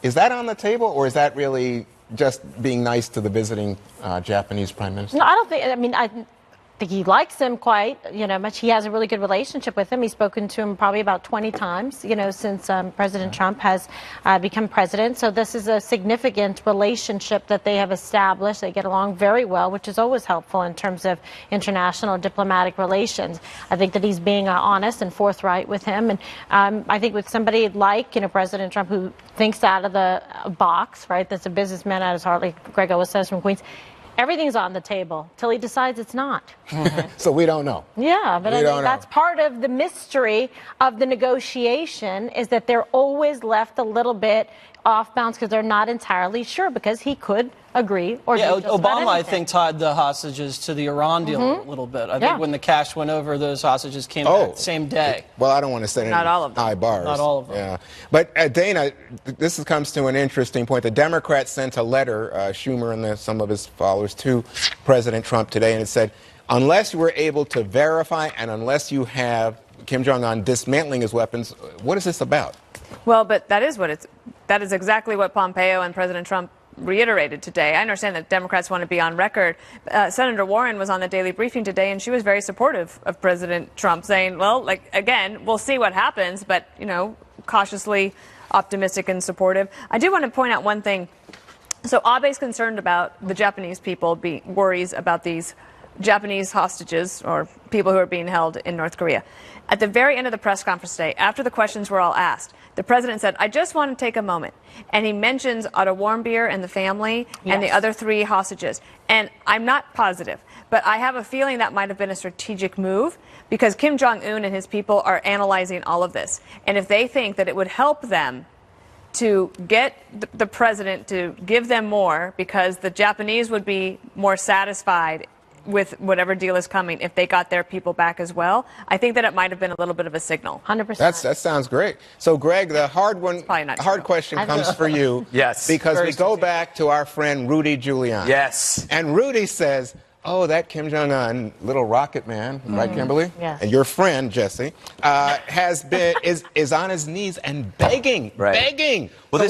S16: Is that on the table, or is that really just being nice to the visiting Japanese prime minister?
S14: No, I don't think, I think he likes him quite, much. He has a really good relationship with him. He's spoken to him probably about 20 times, since President Trump has become president. So this is a significant relationship that they have established. They get along very well, which is always helpful in terms of international diplomatic relations. I think that he's being honest and forthright with him. And I think with somebody like, President Trump, who thinks out of the box, right, that's a businessman at his heart, like Greg always says from Queens, everything's on the table till he decides it's not.
S16: So we don't know.
S14: Yeah, but that's part of the mystery of the negotiation, is that they're always left a little bit off bounds because they're not entirely sure, because he could agree or do just about
S13: Obama,
S14: anything.
S13: I think, tied the hostages to the Iran deal a little bit. I think when the cash went over, those hostages came back the same day.
S16: Well, I don't want to say
S13: Not all of them.
S16: high bars.
S13: Not all of them.
S16: Yeah. But, Dana, this comes to an interesting point. The Democrats sent a letter, Schumer and some of his followers, to President Trump today, and it said, unless we're able to verify and unless you have Kim Jong-un dismantling his weapons, what is this about?
S10: Well, but that is exactly what Pompeo and President Trump reiterated today. I understand that Democrats want to be on record. Senator Warren was on the Daily Briefing today, and she was very supportive of President Trump, saying, well, again, we'll see what happens, but, cautiously optimistic and supportive. I do want to point out one thing. So Abe's concerned about the Japanese people, worries about these Japanese hostages or people who are being held in North Korea. At the very end of the press conference today, after the questions were all asked, the president said, I just want to take a moment. And he mentions Otto Warmbier and the family and the other 3 hostages. And I'm not positive, but I have a feeling that might have been a strategic move, because Kim Jong-un and his people are analyzing all of this. And if they think that it would help them to get the president to give them more, because the Japanese would be more satisfied with whatever deal is coming, if they got their people back as well, I think that it might have been a little bit of a signal.
S14: 100%.
S16: That sounds great. So, Greg, the hard question comes for you.
S15: Yes.
S16: Because we go back to our friend Rudy Giuliani.
S15: Yes.
S16: And Rudy says, oh, that Kim Jong-un, little rocket man, right, Kimberly?
S14: Yes.
S16: And your friend, Jesse, is on his knees and begging.
S15: Well,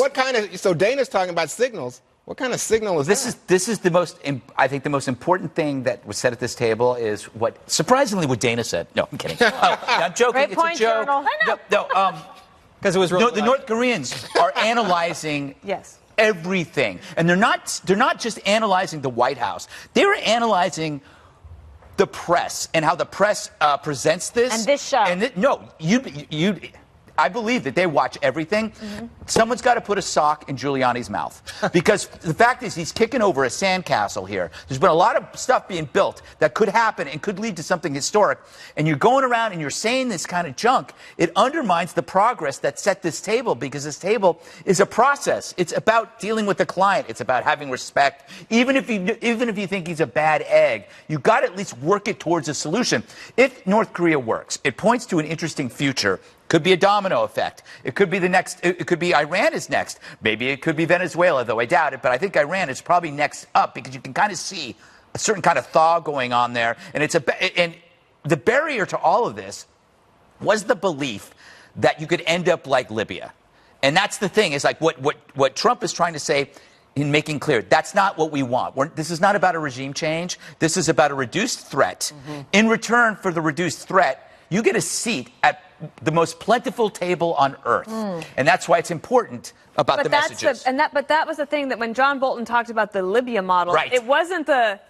S16: So Dana's talking about signals. What kind of signal is this?
S15: This is the most, I think the most important thing that was said at this table is surprisingly what Dana said. No, I'm kidding. I'm joking.
S14: Great
S15: It's
S14: point,
S15: a joke.
S14: Journal.
S15: No,
S13: because it was
S15: the North Koreans are analyzing
S10: Yes.
S15: everything, and they're not just analyzing the White House. They're analyzing the press and how the press presents this.
S14: And this show.
S15: And I believe that they watch everything. Someone's got to put a sock in Giuliani's mouth. Because the fact is, he's kicking over a sandcastle here. There's been a lot of stuff being built that could happen and could lead to something historic. And you're going around and you're saying this kind of junk. It undermines the progress that set this table, because this table is a process. It's about dealing with the client. It's about having respect. Even if you think he's a bad egg, you've got to at least work it towards a solution. If North Korea works, it points to an interesting future. Could be a domino effect. It could be the next. It could be Iran is next. Maybe it could be Venezuela, though I doubt it. But I think Iran is probably next up, because you can kind of see a certain kind of thaw going on there. And and the barrier to all of this was the belief that you could end up like Libya. And that's the thing. Is like what Trump is trying to say in making clear. That's not what we want. This is not about a regime change. This is about a reduced threat. In return for the reduced threat, you get a seat at the most plentiful table on earth. And that's why it's important about the messages.
S10: But that was the thing, that when John Bolton talked about the Libya model, it wasn't the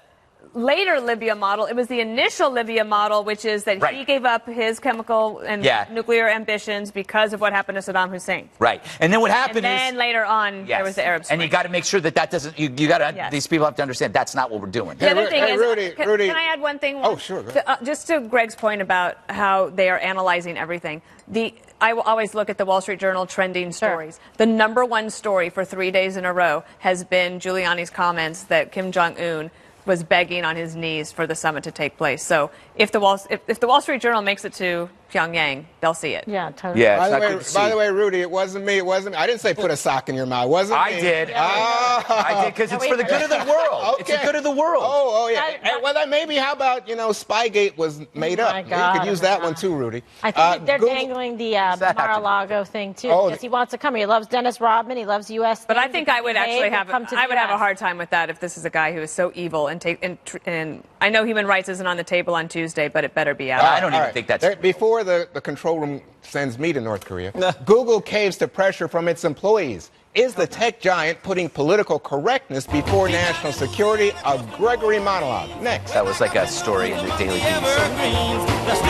S10: later Libya model. It was the initial Libya model, which is that he gave up his chemical and nuclear ambitions because of what happened to Saddam Hussein.
S15: Right. And then what happened
S10: is... And then later on, there was the Arab Spring.
S15: And you got to make sure that doesn't... You got to... These people have to understand that's not what we're doing.
S10: The other thing is...
S16: Rudy,
S10: can I add one thing?
S16: Oh, sure. Go ahead.
S10: Just to Greg's point about how they are analyzing everything. I will always look at the Wall Street Journal trending stories. The number one story for 3 days in a row has been Giuliani's comments that Kim Jong-un was begging on his knees for the summit to take place. So if the Wall Street Journal makes it to Pyongyang, they'll see it.
S14: Yeah, totally.
S15: Yeah,
S16: by the way, Rudy, it wasn't me. It wasn't me. I didn't say put a sock in your mouth. It wasn't me.
S15: I did. I did, because it's for the good of the world. It's the good of the world.
S16: Oh, yeah. Well, then maybe how about, Spygate was made up. You could use that one too, Rudy.
S14: I think that they're dangling the Mar-a-Lago thing too, because he wants to come. He loves Dennis Rodman. He loves U.S.
S10: But I think I would actually have a hard time with that if this is a guy who is so evil and I know human rights isn't on the table on Tuesday, but it better be out.
S15: I don't even think that's...
S16: Before the control room sends me to North Korea, Google caves to pressure from its employees. Is the tech giant putting political correctness before national security? A Gregory monologue. Next.
S15: That was like a story in the Daily Beast.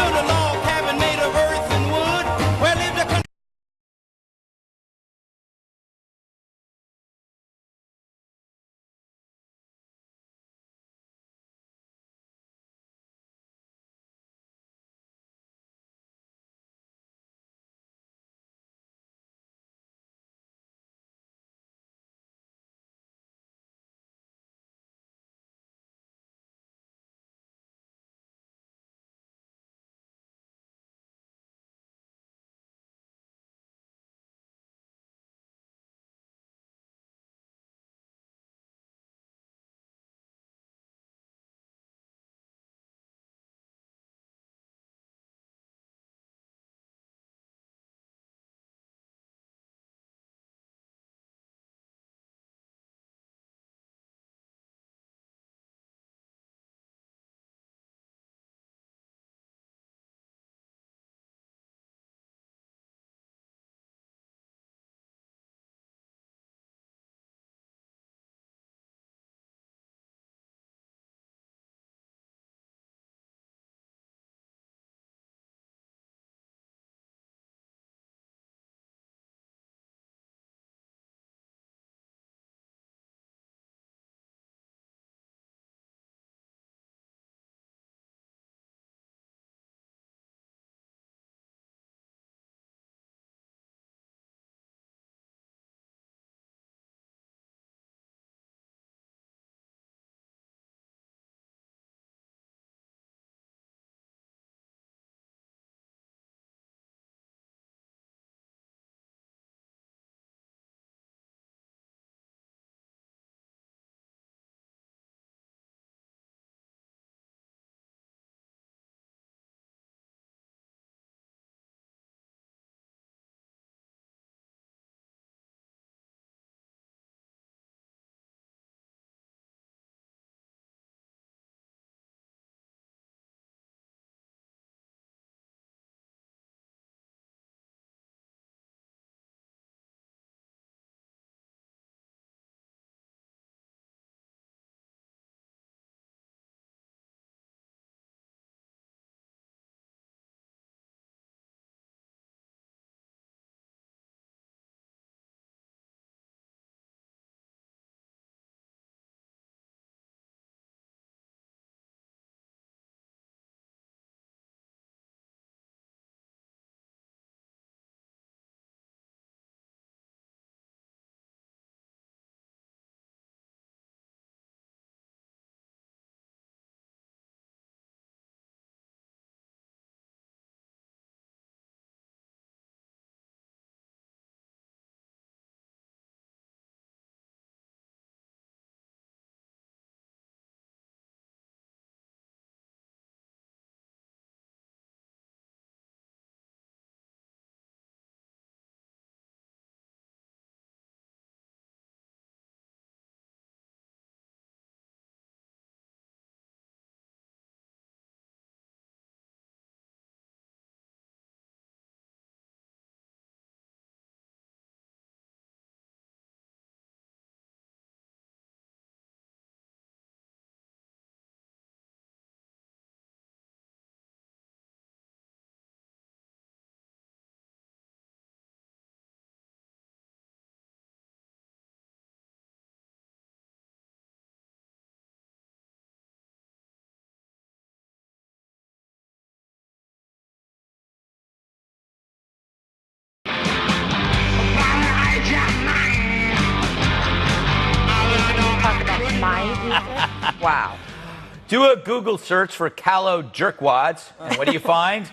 S15: Do a Google search for callow jerkwads, and what do you find?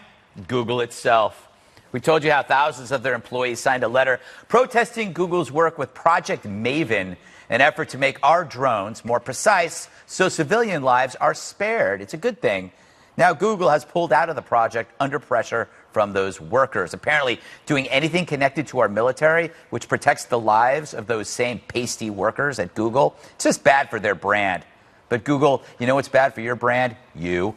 S15: Google itself. We told you how thousands of their employees signed a letter protesting Google's work with Project Maven, an effort to make our drones more precise so civilian lives are spared. It's a good thing. Now Google has pulled out of the project under pressure from those workers. Apparently, doing anything connected to our military, which protects the lives of those same pasty workers at Google, it's just bad for their brand. But Google, you know what's bad for your brand? You.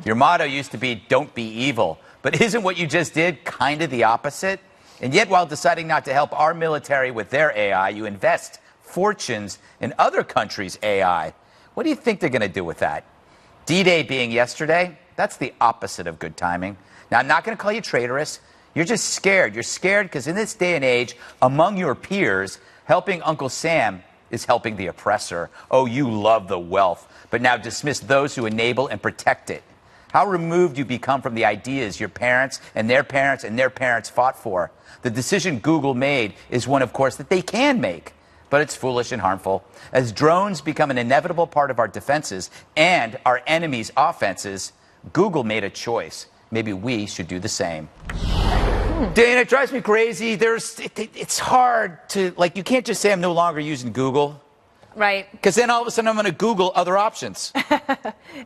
S15: Your motto used to be, don't be evil. But isn't what you just did kind of the opposite? And yet, while deciding not to help our military with their AI, you invest fortunes in other countries' AI. What do you think they're going to do with that? D-Day being yesterday, that's the opposite of good timing. Now, I'm not going to call you traitorous. You're just scared. You're scared because in this day and age, among your peers, helping Uncle Sam is helping the oppressor. Oh, you love the wealth, but now dismiss those who enable and protect it. How removed you become from the ideas your parents and their parents and their parents fought for. The decision Google made is one, of course, that they can make. But it's foolish and harmful. As drones become an inevitable part of our defenses and our enemies' offenses, Google made a choice. Maybe we should do the same. Dana, it drives me crazy. It's hard to, you can't just say I'm no longer using Google.
S10: Right.
S15: Because then all of a sudden I'm going to Google other options.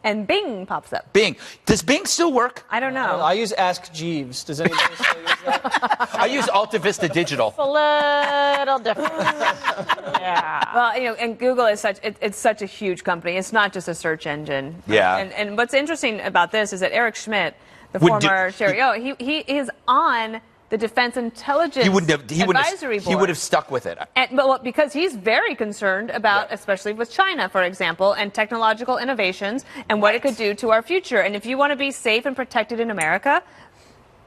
S10: And Bing pops up.
S15: Bing. Does Bing still work?
S10: I don't know.
S13: I use Ask Jeeves. Does anybody still use that?
S15: I use Alta Vista Digital.
S14: It's a little different. Yeah.
S10: Well, and Google is it's such a huge company. It's not just a search engine.
S15: Yeah.
S10: And what's interesting about this is that Eric Schmidt, the former CEO, he is on the Defense Intelligence Advisory Board.
S15: He would have stuck with it.
S10: But because he's very concerned about, especially with China, for example, and technological innovations and what it could do to our future. And if you want to be safe and protected in America,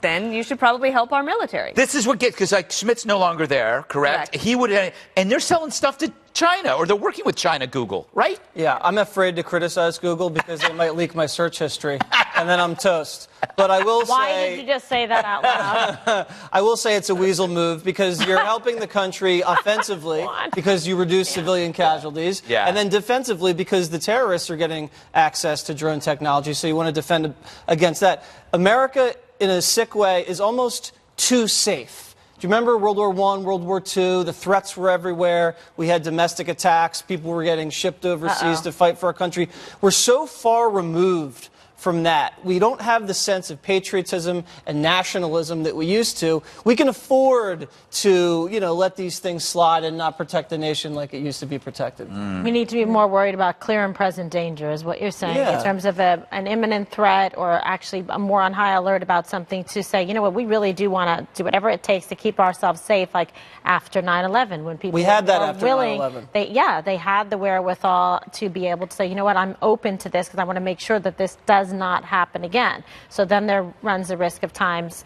S10: then you should probably help our military.
S15: This is what gets, because Schmidt's no longer there, correct? He would, and they're selling stuff to China, or they're working with China, Google, right?
S13: Yeah, I'm afraid to criticize Google because they might leak my search history, and then I'm toast. But I will say...
S14: Why did you just say that out loud?
S13: I will say it's a weasel move because you're helping the country offensively because you reduce civilian casualties, and then defensively because the terrorists are getting access to drone technology, so you want to defend against that. America, in a sick way, is almost too safe. Do you remember World War I, World War II? The threats were everywhere. We had domestic attacks. People were getting shipped overseas to fight for our country. We're so far removed from that. We don't have the sense of patriotism and nationalism that we used to. We can afford to, let these things slide and not protect the nation like it used to be protected.
S14: We need to be more worried about clear and present danger, is what you're saying, in terms of an imminent threat, or actually more on high alert about something, to say, you know what, we really do want to do whatever it takes to keep ourselves safe, like after 9/11, when people
S13: we had that
S14: were
S13: after
S14: willing.
S13: 9/11.
S14: They had the wherewithal to be able to say, you know what, I'm open to this because I want to make sure that this does not happen again. So then there runs the risk of times,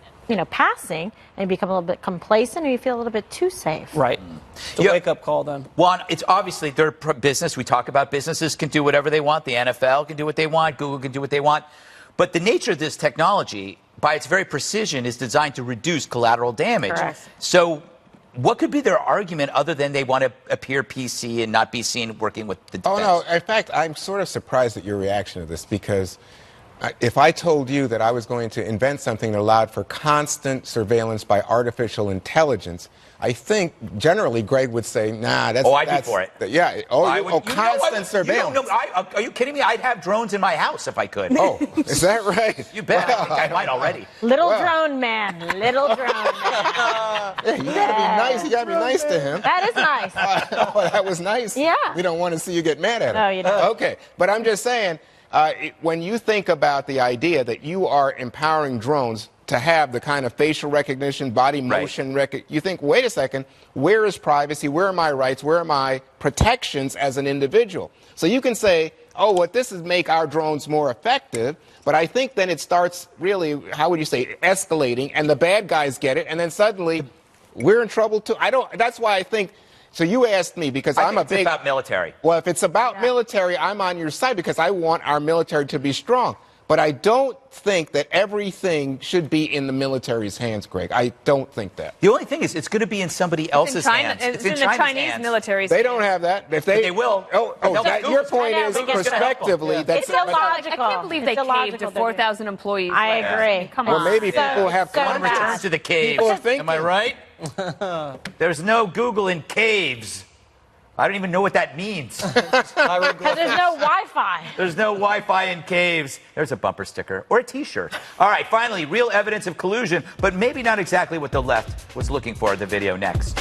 S14: passing, and you become a little bit complacent, or you feel a little bit too safe.
S13: Right. It's a wake-up call then.
S15: Well, it's obviously their business. We talk about businesses can do whatever they want. The NFL can do what they want. Google can do what they want. But the nature of this technology, by its very precision, is designed to reduce collateral damage.
S10: Correct.
S15: So what could be their argument other than they want to appear PC and not be seen working with the defense?
S16: Oh, no. In fact, I'm sort of surprised at your reaction to this, because if I told you that I was going to invent something that allowed for constant surveillance by artificial intelligence, I think generally Greg would say, nah, that's...
S15: Oh, I'd be for it.
S16: Yeah. Constant surveillance.
S15: Are you kidding me? I'd have drones in my house if I could.
S16: Oh, is that right?
S15: You bet.
S16: Well,
S15: I think I might already.
S14: Little drone man. Little drone man.
S16: Yeah, you gotta be nice. You gotta be nice to him.
S14: That is nice.
S16: Oh, that was nice.
S14: Yeah.
S16: We don't want to see you get mad at him.
S14: No, you don't.
S16: Okay, but I'm just saying, when you think about the idea that you are empowering drones to have the kind of facial recognition, body motion you think, wait a second, where is privacy? Where are my rights? Where are my protections as an individual? So you can say, oh, what this is make our drones more effective, but I think then it starts really, how would you say, escalating, and the bad guys get it, and then suddenly we're in trouble too. That's why I think. So you asked me because I'm a big...
S15: It's about military.
S16: Well, if it's about military, I'm on your side because I want our military to be strong. But I don't think that everything should be in the military's hands, Greg. I don't think that.
S15: The only thing is, it's going to be in somebody else's hands.
S10: It's in the Chinese military's
S16: They
S10: hands.
S16: don't have that. If
S15: But they will.
S16: Your point is prospectively. That's
S10: It's illogical. I can't believe they caved to 4,000 employees.
S14: I agree.
S10: Come
S16: Well,
S10: on.
S16: maybe people have
S15: I want to return to the caves.
S16: People are thinking.
S15: Am I right? There's no Google in caves. I don't even know what that means.
S14: Because there's no Wi-Fi.
S15: There's no Wi-Fi in caves. There's a bumper sticker or a T-shirt. All right, finally, real evidence of collusion, but maybe not exactly what the left was looking for. The video next.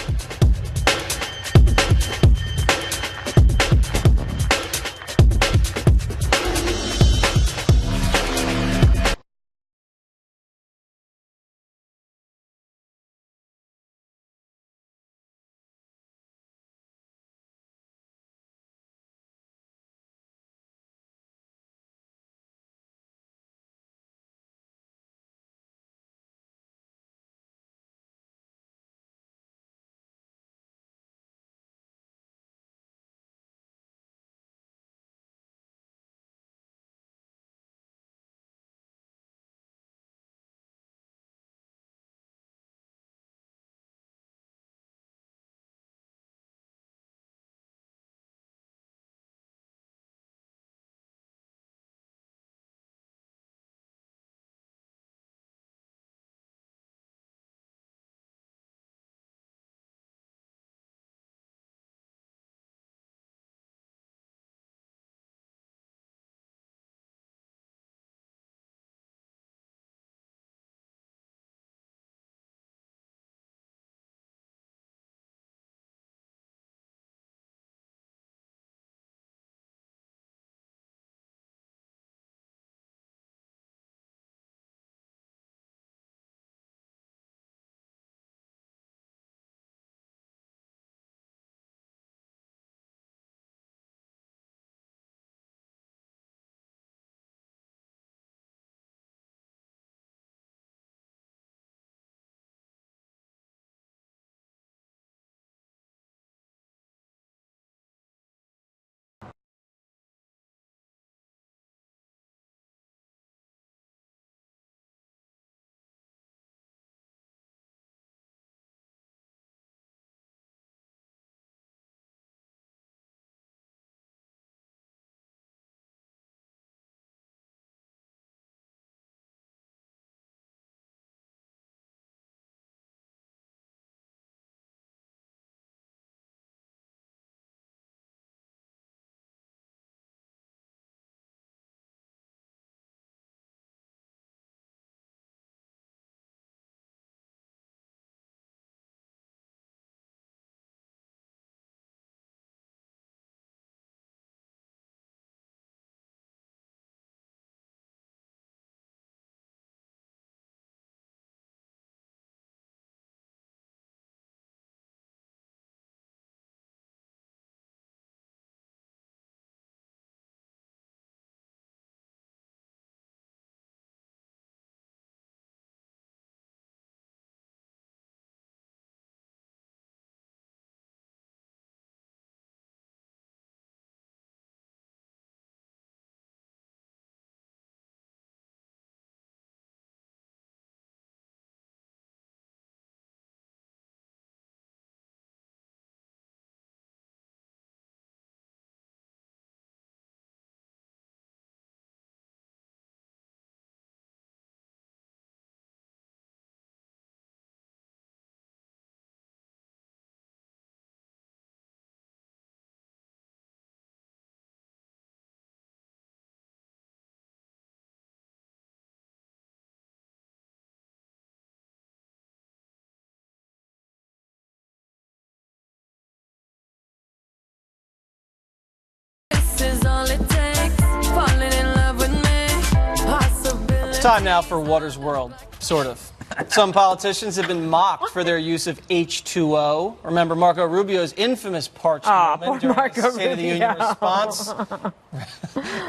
S13: It's time now for Water's World, sort of. Some politicians have been mocked for their use of H2O. Remember Marco Rubio's infamous parched moment during the State of the Union response?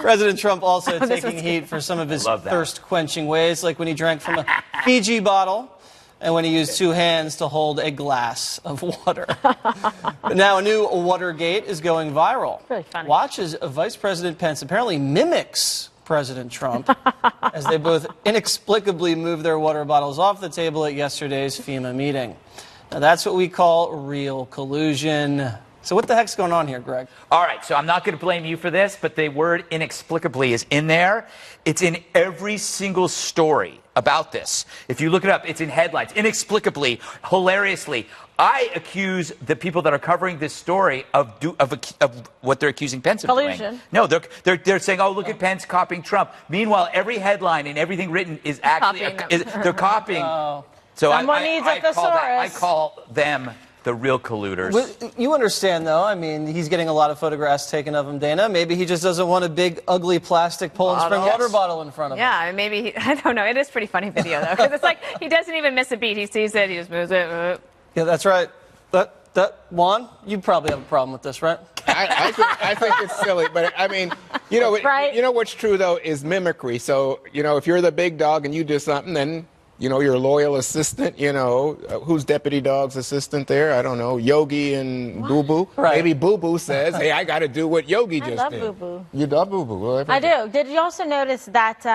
S13: President Trump also taking heat for some of his thirst-quenching ways, like when he drank from a Fiji bottle and when he used two hands to hold a glass of water. But now a new Watergate is going viral.
S14: Really funny.
S13: Watch as Vice President Pence apparently mimics President Trump as they both inexplicably moved their water bottles off the table at yesterday's FEMA meeting. Now, that's what we call real collusion. So what the heck's going on here, Greg?
S15: All right, so I'm not going to blame you for this, but the word inexplicably is in there. It's in every single story about this. If you look it up, it's in headlines. Inexplicably, hilariously. I accuse the people that are covering this story of what they're accusing Pence of
S14: Collusion.
S15: doing. No, they're saying, oh, look at Pence copying Trump. Meanwhile, every headline and everything written is actually, they're copying. So
S14: Someone needs a thesaurus.
S15: I call them the real colluders.
S13: You understand, though. I mean, he's getting a lot of photographs taken of him, Dana. Maybe he just doesn't want a big, ugly plastic Poland Spring water bottle in front of him.
S10: Yeah, maybe. I don't know. It is a pretty funny video, though, because it's like he doesn't even miss a beat. He sees it. He just moves it.
S13: Yeah, that's right. Juan, you probably have a problem with this, right?
S16: I think it's silly, but I mean, you know what's true though is mimicry. So if you're the big dog and you do something, then your loyal assistant. Who's Deputy Dog's assistant there? I don't know, Yogi and Boo Boo.
S13: Right.
S16: Maybe Boo Boo says, "Hey, I got to do what Yogi just did."
S14: I love Boo Boo.
S16: You love Boo Boo. Well,
S14: I do. Did you also notice that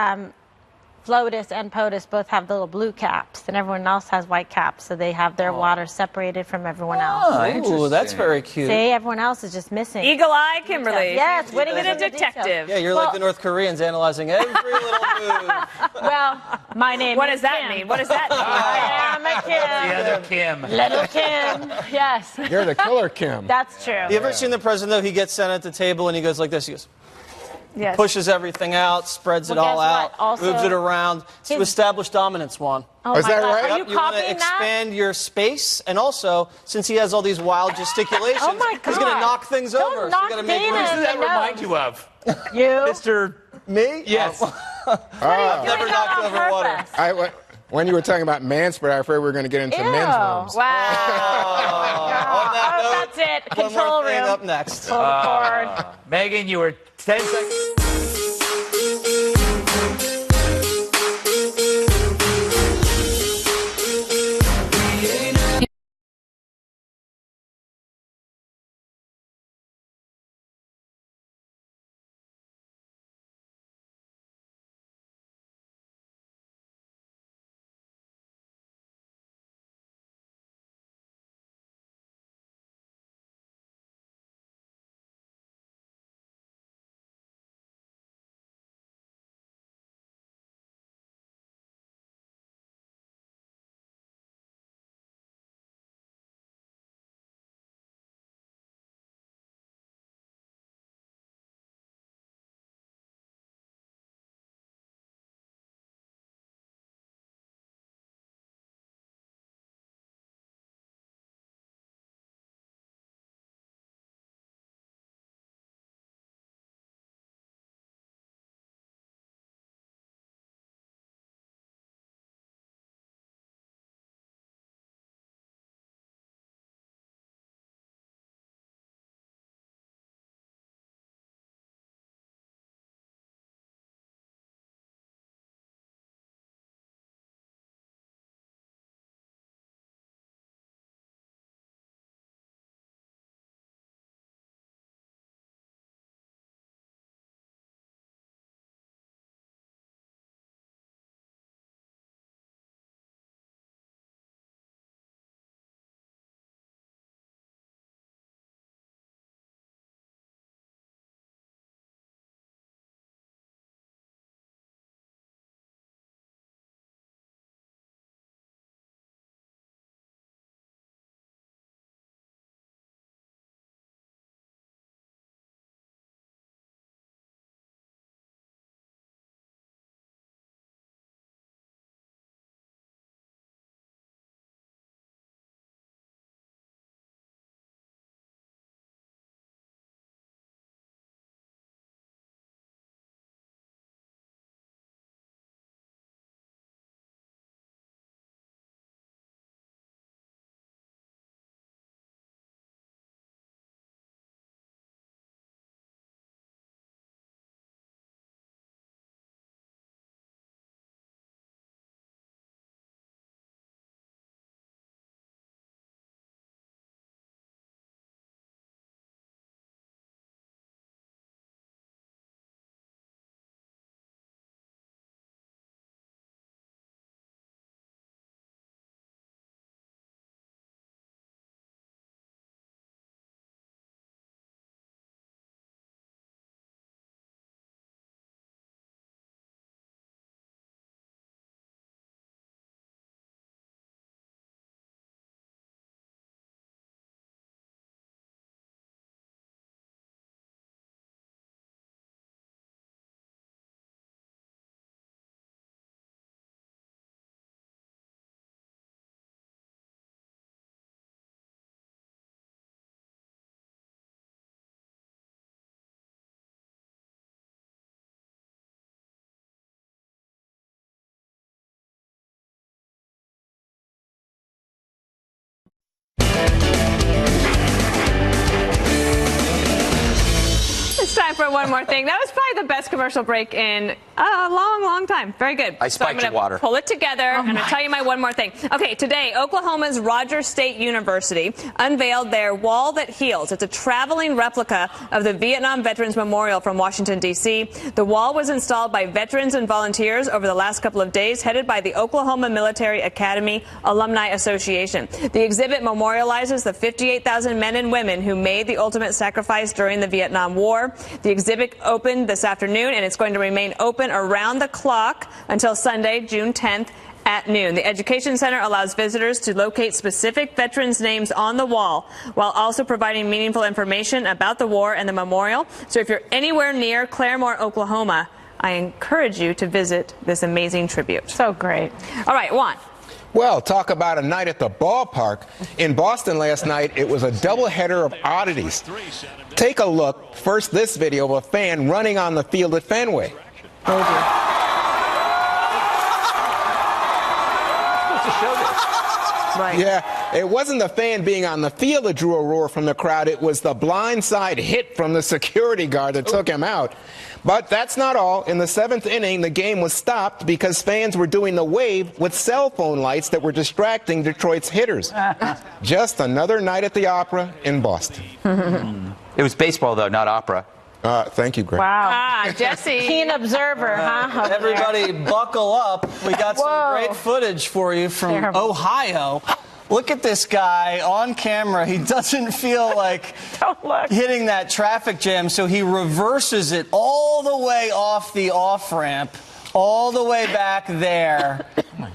S14: FLOTUS and POTUS both have the little blue caps, and everyone else has white caps, so they have their water separated from everyone else.
S13: Ooh, that's very cute.
S14: See, everyone else is just missing.
S10: Eagle Eye Kimberly.
S14: Yes,
S10: winning
S14: it
S10: a detective.
S13: Yeah, you're like the North Koreans analyzing every little move.
S14: Well, my name
S10: What
S14: is
S10: does that
S14: Kim.
S10: mean? What does that mean?
S14: I am a Kim.
S15: The other Kim.
S14: Little Kim. Yes.
S16: You're the killer, Kim.
S14: That's true.
S13: You ever seen the president, though? He gets sent at the table and he goes like this. He goes,
S14: Yes.
S13: pushes everything out, spreads it
S14: Well,
S13: all
S14: guess
S13: out,
S14: what? Also,
S13: moves it around. It's to
S14: his-
S13: establish dominance, Juan.
S14: Oh
S16: Is
S14: my
S16: that
S14: God.
S16: right?
S14: Are you
S13: You want to
S14: copying that?
S13: expand your space, and also, since he has all these wild gesticulations,
S14: Oh my
S13: he's going to
S14: God.
S13: knock things
S14: Don't
S13: over.
S14: knock
S13: so you got to make
S14: Dana
S13: room.
S14: in
S15: Who does that
S14: the
S15: remind
S14: nose.
S15: you of?
S14: You?
S15: Mr.
S13: Me?
S15: Yes.
S14: What are you
S13: Never
S14: doing
S13: knocked
S14: that on
S13: over water.
S14: purpose?
S16: When you were talking about manspread, I afraid we were going to get into
S14: Ew.
S16: men's rooms.
S13: On that
S14: Oh,
S13: note,
S14: that's it.
S13: one
S14: Control
S13: more thing
S14: room.
S13: up next.
S14: Pull the cord.
S15: Megan, you were 10 seconds.
S10: one more thing. That was probably the best commercial break in a long, long time. Very good.
S15: I spiked your water.
S10: Pull it together, and I'm going to tell you my one more thing. Okay, today, Oklahoma's Rogers State University unveiled their Wall That Heals. It's a traveling replica of the Vietnam Veterans Memorial from Washington, D.C. The wall was installed by veterans and volunteers over the last couple of days, headed by the Oklahoma Military Academy Alumni Association. The exhibit memorializes the 58,000 men and women who made the ultimate sacrifice during the Vietnam War. The exhibit opened this afternoon, and it's going to remain open around the clock until Sunday, June 10th at noon. The Education Center allows visitors to locate specific veterans' names on the wall while also providing meaningful information about the war and the memorial. So if you're anywhere near Claremore, Oklahoma, I encourage you to visit this amazing tribute.
S14: So great.
S10: All right, Juan.
S16: Well, talk about a night at the ballpark. In Boston last night, it was a doubleheader of oddities. Take a look. First, this video of a fan running on the field at Fenway.
S10: Right.
S16: Yeah, it wasn't the fan being on the field that drew a roar from the crowd. It was the blindside hit from the security guard that took him out. But that's not all. In the 7th inning, the game was stopped because fans were doing the wave with cell phone lights that were distracting Detroit's hitters. Just another night at the Opera in Boston.
S15: It was baseball, though, not opera.
S16: Thank you, Greg.
S10: Wow. Jesse.
S14: Keen observer, huh?
S13: Everybody buckle up. We got some great footage for you from Ohio. Look at this guy on camera. He doesn't feel like hitting that traffic jam, so he reverses it all the way off the off-ramp, all the way back there,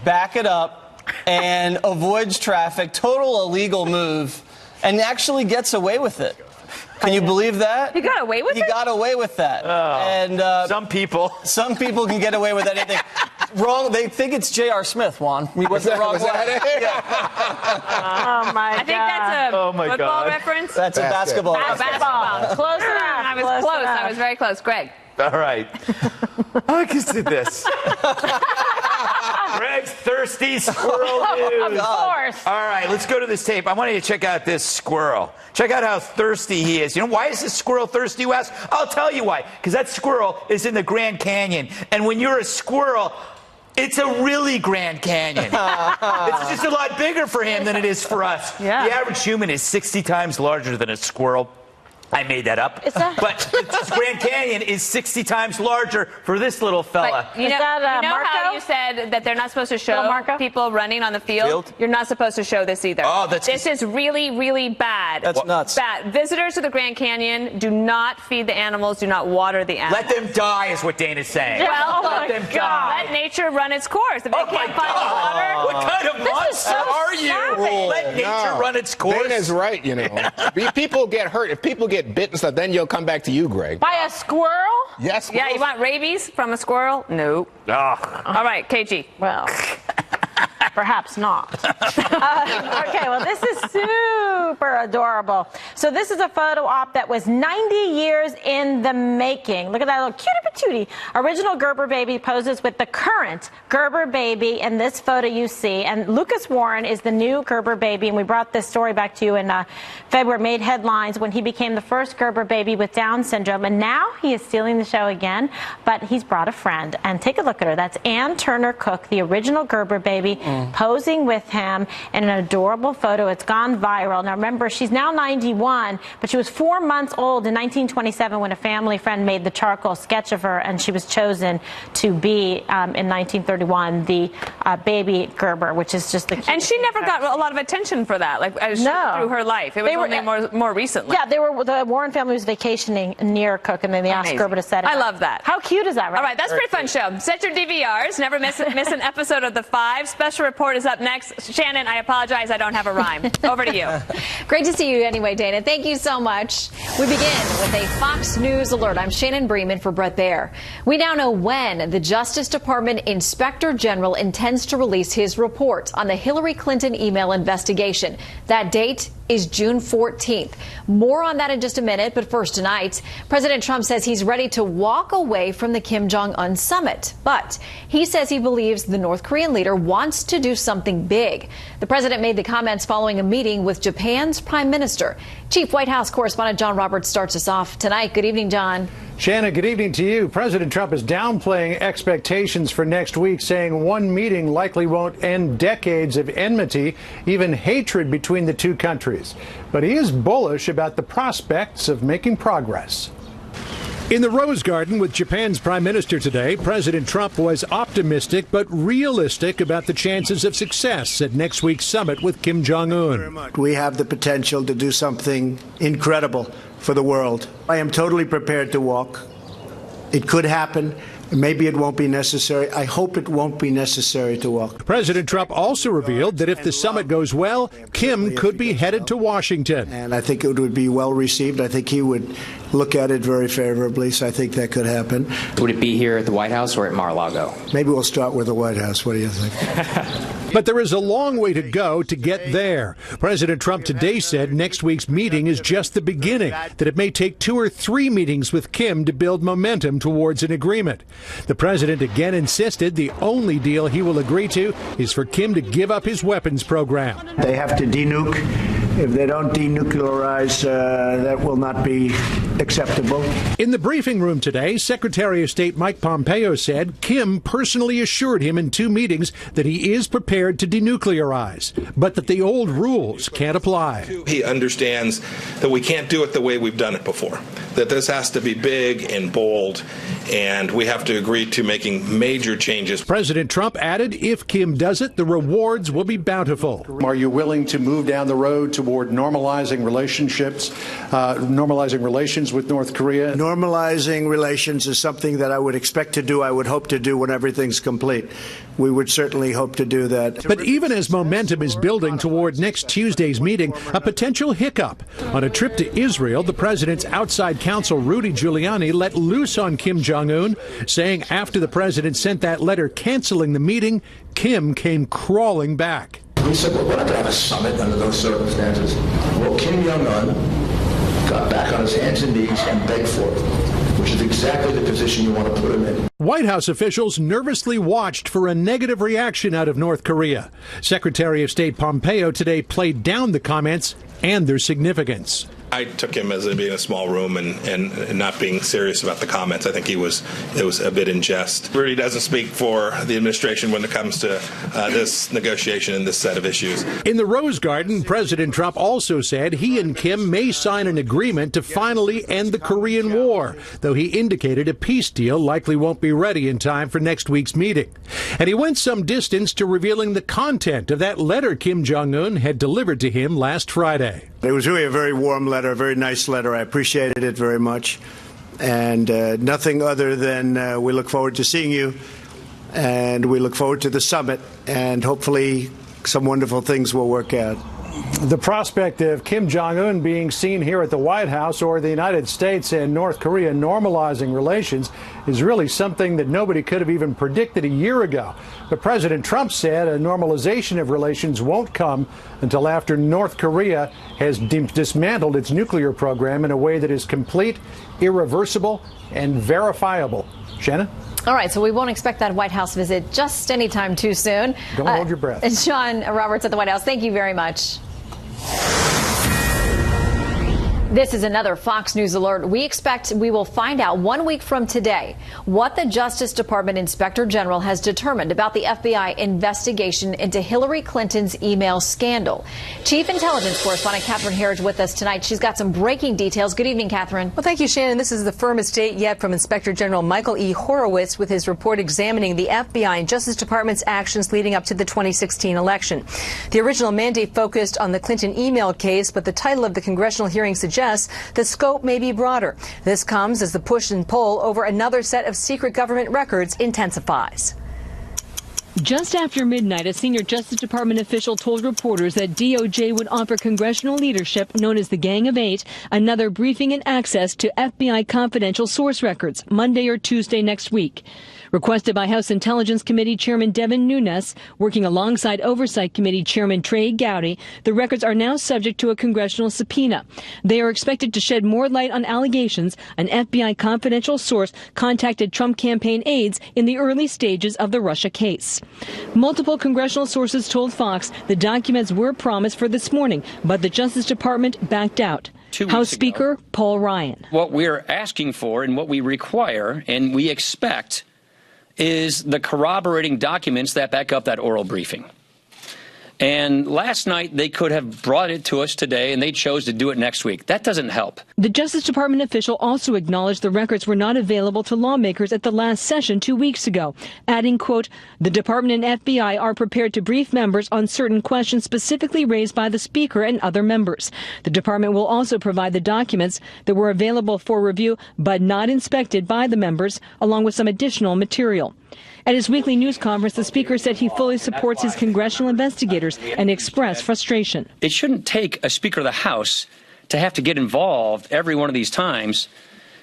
S13: back it up, and avoids traffic. Total illegal move, and actually gets away with it. Can you believe that?
S10: He got away with it?
S13: He got away with that. And
S15: some people
S13: can get away with anything. Wrong. They think it's J.R. Smith, Juan. We went the wrong way. Yeah.
S14: Oh, my God.
S10: I think that's a football reference.
S13: That's a basketball.
S14: Basketball. Close enough.
S10: I was close. I was very close. Greg.
S15: All right. I can see this. Greg's thirsty squirrel news.
S14: Of course.
S15: All right, let's go to this tape. I want you to check out this squirrel. Check out how thirsty he is. You know, why is this squirrel thirsty, you ask? I'll tell you why. Because that squirrel is in the Grand Canyon. And when you're a squirrel, it's a really Grand Canyon. It's just a lot bigger for him than it is for us.
S14: Yeah.
S15: The average human is 60 times larger than a squirrel. I made that up. But the Grand Canyon is 60 times larger for this little fella.
S10: But you know how you said that they're not supposed to show people running on the field? You're not supposed to show this either.
S15: Oh,
S10: this is really, really bad.
S13: That's nuts.
S10: Bad. Visitors to the Grand Canyon, do not feed the animals, do not water the animals.
S15: Let them die is what Dana's saying.
S10: Well,
S15: let them die.
S10: Let nature run its course. If they can't find the water.
S15: What kind of monster are you? Let nature run its course.
S16: Dana's right, you know. People get hurt. If people get bit and stuff, then you'll come back to you, Greg.
S14: By a squirrel?
S16: Yes.
S10: Yeah, you want rabies from a squirrel? No. All right, KG.
S14: Well, perhaps not. Okay, well, this is super adorable. So this is a photo op that was 90 years in the making. Look at that little cutie-patootie. Original Gerber baby poses with the current Gerber baby in this photo you see. And Lucas Warren is the new Gerber baby. And we brought this story back to you in February, made headlines when he became the first Gerber baby with Down syndrome. And now he is stealing the show again, but he's brought a friend. And take a look at her. That's Ann Turner Cook, the original Gerber baby, posing with him in an adorable photo. It's gone viral. Now remember, she's now 91, but she was 4 months old in 1927 when a family friend made the charcoal sketch of her, and she was chosen to be, in 1931, the baby Gerber, which is just the cutest.
S10: And she never got a lot of attention for that, like through her life. It was only more recently.
S14: Yeah, the Warren family was vacationing near Cook, and then they asked Gerber to set it up.
S10: I love that.
S14: How cute is that, right?
S10: All right, that's a pretty fun show. Set your DVRs. Never miss an episode of The Five. Special report is up next. Shannon, I apologize. I don't have a rhyme. Over to you.
S2: Great to see you anyway, Dana. Thank you so much. We begin with a Fox News alert. I'm Shannon Bremen for Brett Baer. We now know when the Justice Department Inspector General intends to release his report on the Hillary Clinton email investigation. That date is June 14th. More on that in just a minute, but first tonight, President Trump says he's ready to walk away from the Kim Jong-un summit. But he says he believes the North Korean leader wants to to do something big. The president made the comments following a meeting with Japan's prime minister. Chief White House correspondent John Roberts starts us off tonight. Good evening, John.
S4: Shannon, good evening to you. President Trump is downplaying expectations for next week, saying one meeting likely won't end decades of enmity, even hatred between the two countries. But he is bullish about the prospects of making progress. In the Rose Garden with Japan's Prime Minister today, President Trump was optimistic but realistic about the chances of success at next week's summit with Kim Jong-un.
S3: We have the potential to do something incredible for the world. I am totally prepared to walk. It could happen. Maybe it won't be necessary. I hope it won't be necessary to walk.
S4: President Trump also revealed that if the summit goes well, Kim could be headed to Washington.
S3: And I think it would be well received. I think he would look at it very favorably, so I think that could happen.
S5: Would it be here at the White House or at Mar-a-Lago?
S3: Maybe we'll start with the White House. What do you think?
S4: But there is a long way to go to get there. President Trump today said next week's meeting is just the beginning, that it may take 2 or 3 meetings with Kim to build momentum towards an agreement. The president again insisted the only deal he will agree to is for Kim to give up his weapons program.
S3: They have to denuke. If they don't denuclearize, that will not be acceptable.
S4: In the briefing room today, Secretary of State Mike Pompeo said Kim personally assured him in 2 meetings that he is prepared to denuclearize, but that the old rules can't apply.
S23: He understands that we can't do it the way we've done it before, that this has to be big and bold, and we have to agree to making major changes.
S4: President Trump added if Kim does it, the rewards will be bountiful.
S24: Are you willing to move down the road toward normalizing relationships, normalizing relations with North Korea?
S3: Normalizing relations is something that I would expect to do, I would hope to do when everything's complete. We would certainly hope to do that.
S4: But even as momentum is building toward next Tuesday's meeting, a potential hiccup. On a trip to Israel, the president's outside counsel, Rudy Giuliani, let loose on Kim Jong-un, saying after the president sent that letter canceling the meeting, Kim came crawling back.
S22: We said, well, we're not going to have a summit under those circumstances. Well, Kim Jong-un got back on his hands and knees and begged for it, which is exactly the position you want to put him in.
S4: White House officials nervously watched for a negative reaction out of North Korea. Secretary of State Pompeo today played down the comments and their significance.
S23: I took him as being a small room and not being serious about the comments. I think it was a bit in jest. Rudy doesn't speak for the administration when it comes to this negotiation and this set of issues.
S4: In the Rose Garden, President Trump also said he and Kim may sign an agreement to finally end the Korean War, though he indicated a peace deal likely won't be ready in time for next week's meeting. And he went some distance to revealing the content of that letter Kim Jong-un had delivered to him last Friday.
S3: It was really a very warm letter, a very nice letter. I appreciated it very much. And nothing other than we look forward to seeing you, and we look forward to the summit, and hopefully some wonderful things will work out.
S4: The prospect of Kim Jong-un being seen here at the White House or the United States and North Korea normalizing relations is really something that nobody could have even predicted a year ago. But President Trump said a normalization of relations won't come until after North Korea has dismantled its nuclear program in a way that is complete, irreversible, and verifiable. Shannon?
S2: All right, so we won't expect that White House visit just anytime too soon.
S4: Don't hold your breath.
S2: John Roberts at the White House, thank you very much. This is another Fox News alert. We expect we will find out 1 week from today what the Justice Department Inspector General has determined about the FBI investigation into Hillary Clinton's email scandal. Chief Intelligence Correspondent Catherine Herridge with us tonight. She's got some breaking details. Good evening, Catherine.
S25: Well, thank you, Shannon. This is the firmest date yet from Inspector General Michael E. Horowitz with his report examining the FBI and Justice Department's actions leading up to the 2016 election. The original mandate focused on the Clinton email case, but the title of the congressional hearing suggests the scope may be broader. This comes as the push and pull over another set of secret government records intensifies.
S26: Just after midnight, a senior Justice Department official told reporters that DOJ would offer congressional leadership, known as the Gang of Eight, another briefing and access to FBI confidential source records Monday or Tuesday next week. Requested by House Intelligence Committee Chairman Devin Nunes, working alongside Oversight Committee Chairman Trey Gowdy, the records are now subject to a congressional subpoena. They are expected to shed more light on allegations an FBI confidential source contacted Trump campaign aides in the early stages of the Russia case. Multiple congressional sources told Fox the documents were promised for this morning, but the Justice Department backed out. House Speaker Paul Ryan.
S1: What we're asking for and what we require and we expect is the corroborating documents that back up that oral briefing. And last night, they could have brought it to us today, and they chose to do it next week. That doesn't help.
S26: The Justice Department official also acknowledged the records were not available to lawmakers at the last session 2 weeks ago, adding, quote, the department and FBI are prepared to brief members on certain questions specifically raised by the Speaker and other members. The department will also provide the documents that were available for review but not inspected by the members, along with some additional material. At his weekly news conference, the Speaker said he fully supports his congressional investigators and expressed frustration.
S1: It shouldn't take a Speaker of the House to have to get involved every one of these times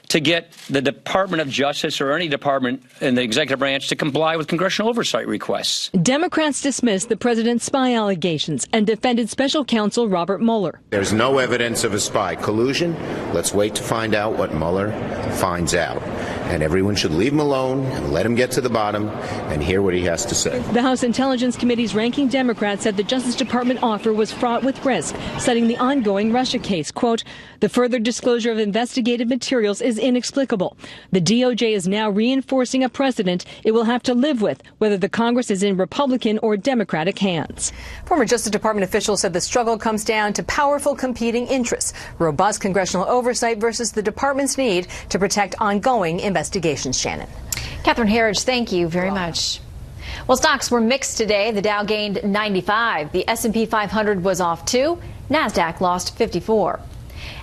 S1: to get the Department of Justice or any department in the executive branch to comply with congressional oversight requests.
S26: Democrats dismissed the president's spy allegations and defended special counsel Robert Mueller.
S6: There's no evidence of a spy collusion. Let's wait to find out what Mueller finds out. And everyone should leave him alone and let him get to the bottom and hear what he has to say.
S26: The House Intelligence Committee's ranking Democrat said the Justice Department offer was fraught with risk, citing the ongoing Russia case. Quote, the further disclosure of investigative materials is inexplicable. The DOJ is now reinforcing a precedent it will have to live with, whether the Congress is in Republican or Democratic hands.
S25: Former Justice Department officials said the struggle comes down to powerful competing interests, robust congressional oversight versus the department's need to protect ongoing investigations. Shannon.
S2: Catherine Herridge, thank you very much. Well, stocks were mixed today. The Dow gained 95. The S&P 500 was off 2. NASDAQ lost 54.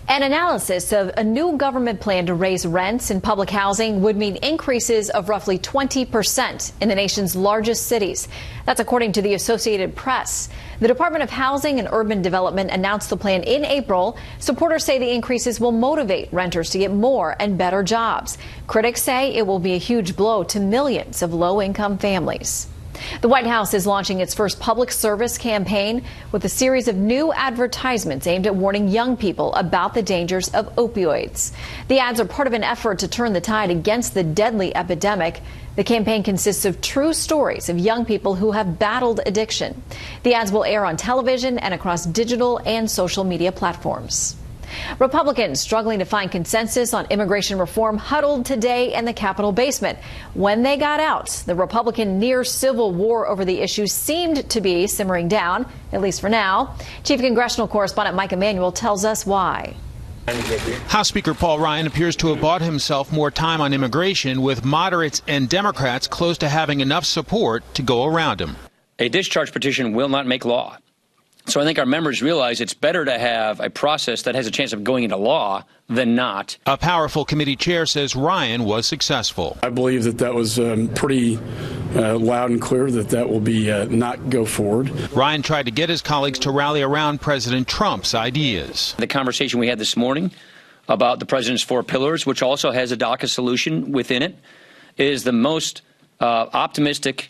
S2: An analysis of a new government plan to raise rents in public housing would mean increases of roughly 20% in the nation's largest cities. That's according to the Associated Press. The Department of Housing and Urban Development announced the plan in April. Supporters say the increases will motivate renters to get more and better jobs. Critics say it will be a huge blow to millions of low-income families. The White House is launching its first public service campaign with a series of new advertisements aimed at warning young people about the dangers of opioids. The ads are part of an effort to turn the tide against the deadly epidemic. The campaign consists of true stories of young people who have battled addiction. The ads will air on television and across digital and social media platforms. Republicans struggling to find consensus on immigration reform huddled today in the Capitol basement. When they got out, the Republican near civil war over the issue seemed to be simmering down, at least for now. Chief Congressional Correspondent Mike Emanuel tells us why.
S7: House Speaker Paul Ryan appears to have bought himself more time on immigration, with moderates and Democrats close to having enough support to go around him.
S1: A discharge petition will not make law. So I think our members realize it's better to have a process that has a chance of going into law than not.
S7: A powerful committee chair says Ryan was successful.
S8: I believe that was pretty loud and clear that will be not go forward.
S7: Ryan tried to get his colleagues to rally around President Trump's ideas.
S1: The conversation we had this morning about the president's 4 pillars, which also has a DACA solution within it, is the most optimistic,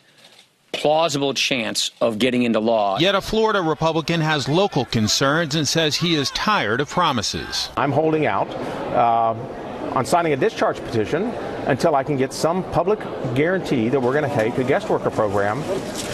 S1: plausible chance of getting into law.
S7: Yet a Florida Republican has local concerns and says he is tired of promises.
S9: I'm holding out on signing a discharge petition until I can get some public guarantee that we're going to take a guest worker program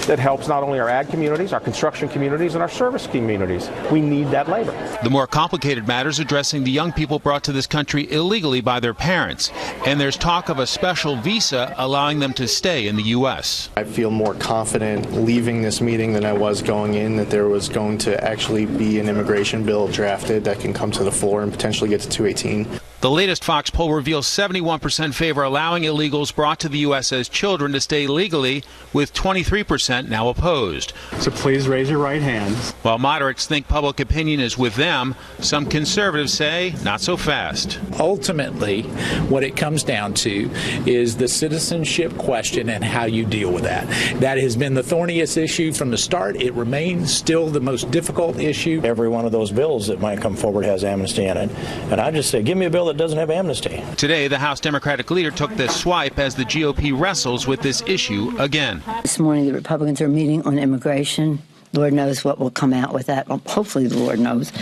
S9: that helps not only our ag communities, our construction communities, and our service communities. We need that labor.
S7: The more complicated matters addressing the young people brought to this country illegally by their parents. And there's talk of a special visa allowing them to stay in the U.S.
S11: I feel more confident leaving this meeting than I was going in, that there was going to actually be an immigration bill drafted that can come to the floor and potentially get to 218.
S7: The latest Fox poll reveals 71% favor allowing illegals brought to the U.S. as children to stay legally, with 23% now opposed.
S11: So please raise your right hands.
S7: While moderates think public opinion is with them, some conservatives say not so fast.
S27: Ultimately, what it comes down to is the citizenship question and how you deal with that. That has been the thorniest issue from the start. It remains still the most difficult issue.
S28: Every one of those bills that might come forward has amnesty in it. And I just say, give me a bill
S12: that doesn't have amnesty.
S7: Today, the House Democratic leader took this swipe as the GOP wrestles with this issue again.
S13: This morning, the Republicans are meeting on immigration. Lord knows what will come out with that. Well, hopefully, the Lord knows.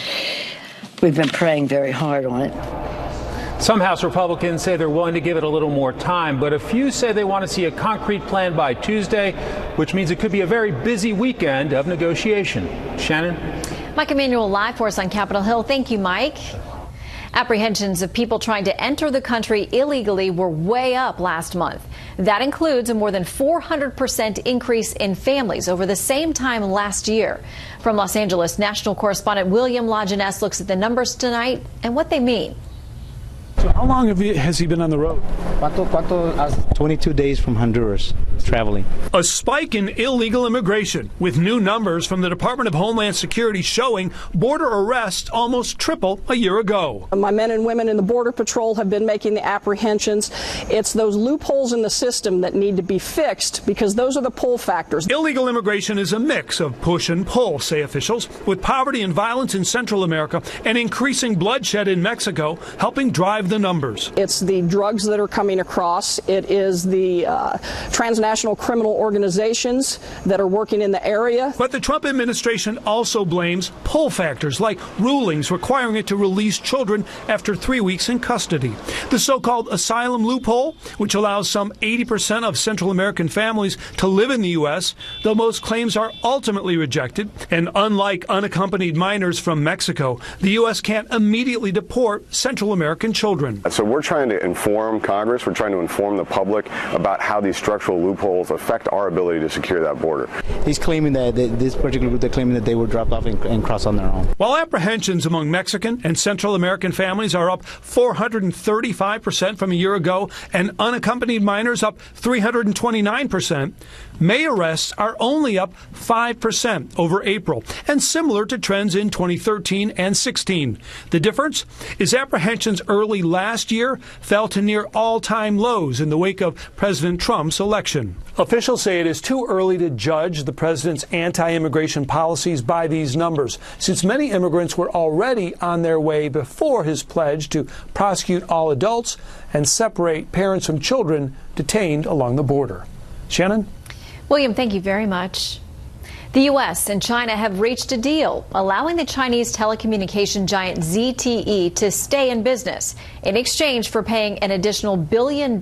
S13: We've been praying very hard on it.
S17: Some House Republicans say they're willing to give it a little more time, but a few say they want to see a concrete plan by Tuesday, which means it could be a very busy weekend of negotiation. Shannon?
S2: Mike Emanuel live for us on Capitol Hill. Thank you, Mike. Apprehensions of people trying to enter the country illegally were way up last month. That includes a more than 400% increase in families over the same time last year. From Los Angeles, national correspondent William Lajeunesse looks at the numbers tonight and what they mean.
S18: So how long has he been on the road?
S19: 22 days from Honduras, traveling.
S18: A spike in illegal immigration, with new numbers from the Department of Homeland Security showing border arrests almost triple a year ago.
S20: My men and women in the Border Patrol have been making the apprehensions. It's those loopholes in the system that need to be fixed, because those are the pull factors.
S18: Illegal immigration is a mix of push and pull, say officials, with poverty and violence in Central America and increasing bloodshed in Mexico helping drive the numbers.
S20: It's the drugs that are coming across. It is the transnational criminal organizations that are working in the area.
S18: But the Trump administration also blames pull factors like rulings requiring it to release children after 3 weeks in custody. The so-called asylum loophole, which allows some 80% of Central American families to live in the U.S., though most claims are ultimately rejected. And unlike unaccompanied minors from Mexico, the U.S. can't immediately deport Central American children.
S21: So we're trying to inform Congress, we're trying to inform the public about how these structural loopholes affect our ability to secure that border.
S19: He's claiming that this particular group, they're claiming that they were dropped off and crossed on their own.
S18: While apprehensions among Mexican and Central American families are up 435% from a year ago and unaccompanied minors up 329%, May arrests are only up 5% over April, and similar to trends in 2013 and 16. The difference is apprehensions early last year fell to near all-time lows in the wake of President Trump's election.
S17: Officials say it is too early to judge the president's anti-immigration policies by these numbers, since many immigrants were already on their way before his pledge to prosecute all adults and separate parents from children detained along the border. Shannon?
S2: William, thank you very much. The U.S. and China have reached a deal allowing the Chinese telecommunication giant ZTE to stay in business in exchange for paying an additional $1 billion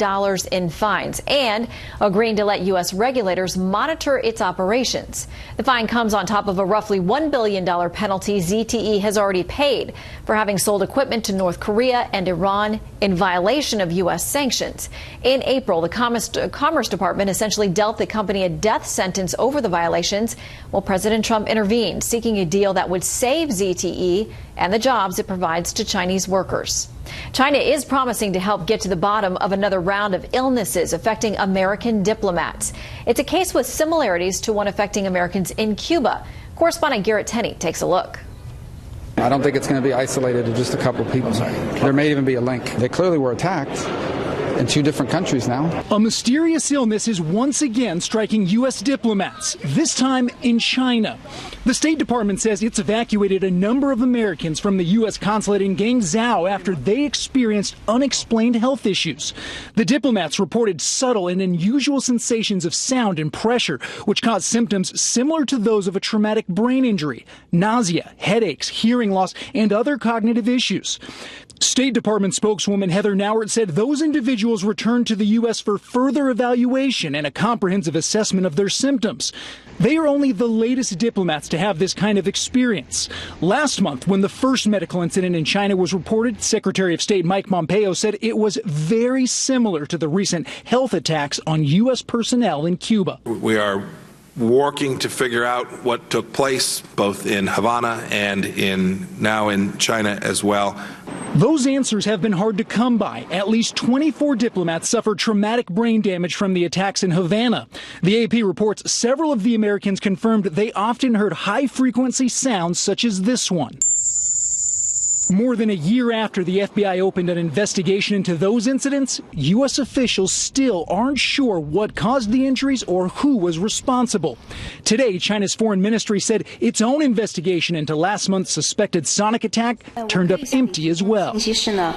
S2: in fines and agreeing to let U.S. regulators monitor its operations. The fine comes on top of a roughly $1 billion penalty ZTE has already paid for having sold equipment to North Korea and Iran in violation of U.S. sanctions. In April, the Commerce Department essentially dealt the company a death sentence over the violations. Well, President Trump intervened, seeking a deal that would save ZTE and the jobs it provides to Chinese workers. China is promising to help get to the bottom of another round of illnesses affecting American diplomats. It's a case with similarities to one affecting Americans in Cuba. Correspondent Garrett Tenney takes a look.
S28: I don't think it's going to be isolated to just a couple of people. There may even be a link. They clearly were attacked in 2 different countries now.
S18: A mysterious illness is once again striking U.S. diplomats, this time in China. The State Department says it's evacuated a number of Americans from the U.S. consulate in Guangzhou after they experienced unexplained health issues. The diplomats reported subtle and unusual sensations of sound and pressure, which caused symptoms similar to those of a traumatic brain injury, nausea, headaches, hearing loss, and other cognitive issues. State Department spokeswoman Heather Nauert said those individuals returned to the U.S. for further evaluation and a comprehensive assessment of their symptoms. They are only the latest diplomats to have this kind of experience. Last month, when the first medical incident in China was reported, Secretary of State Mike Pompeo said it was very similar to the recent health attacks on U.S. personnel in Cuba.
S23: We are working to figure out what took place both in Havana and now in China as well.
S18: Those answers have been hard to come by. At least 24 diplomats suffered traumatic brain damage from the attacks in Havana. The AP reports several of the Americans confirmed they often heard high-frequency sounds such as this one. More than a year after the FBI opened an investigation into those incidents, U.S. officials still aren't sure what caused the injuries or who was responsible. Today, China's foreign ministry said its own investigation into last month's suspected sonic attack turned up empty as well.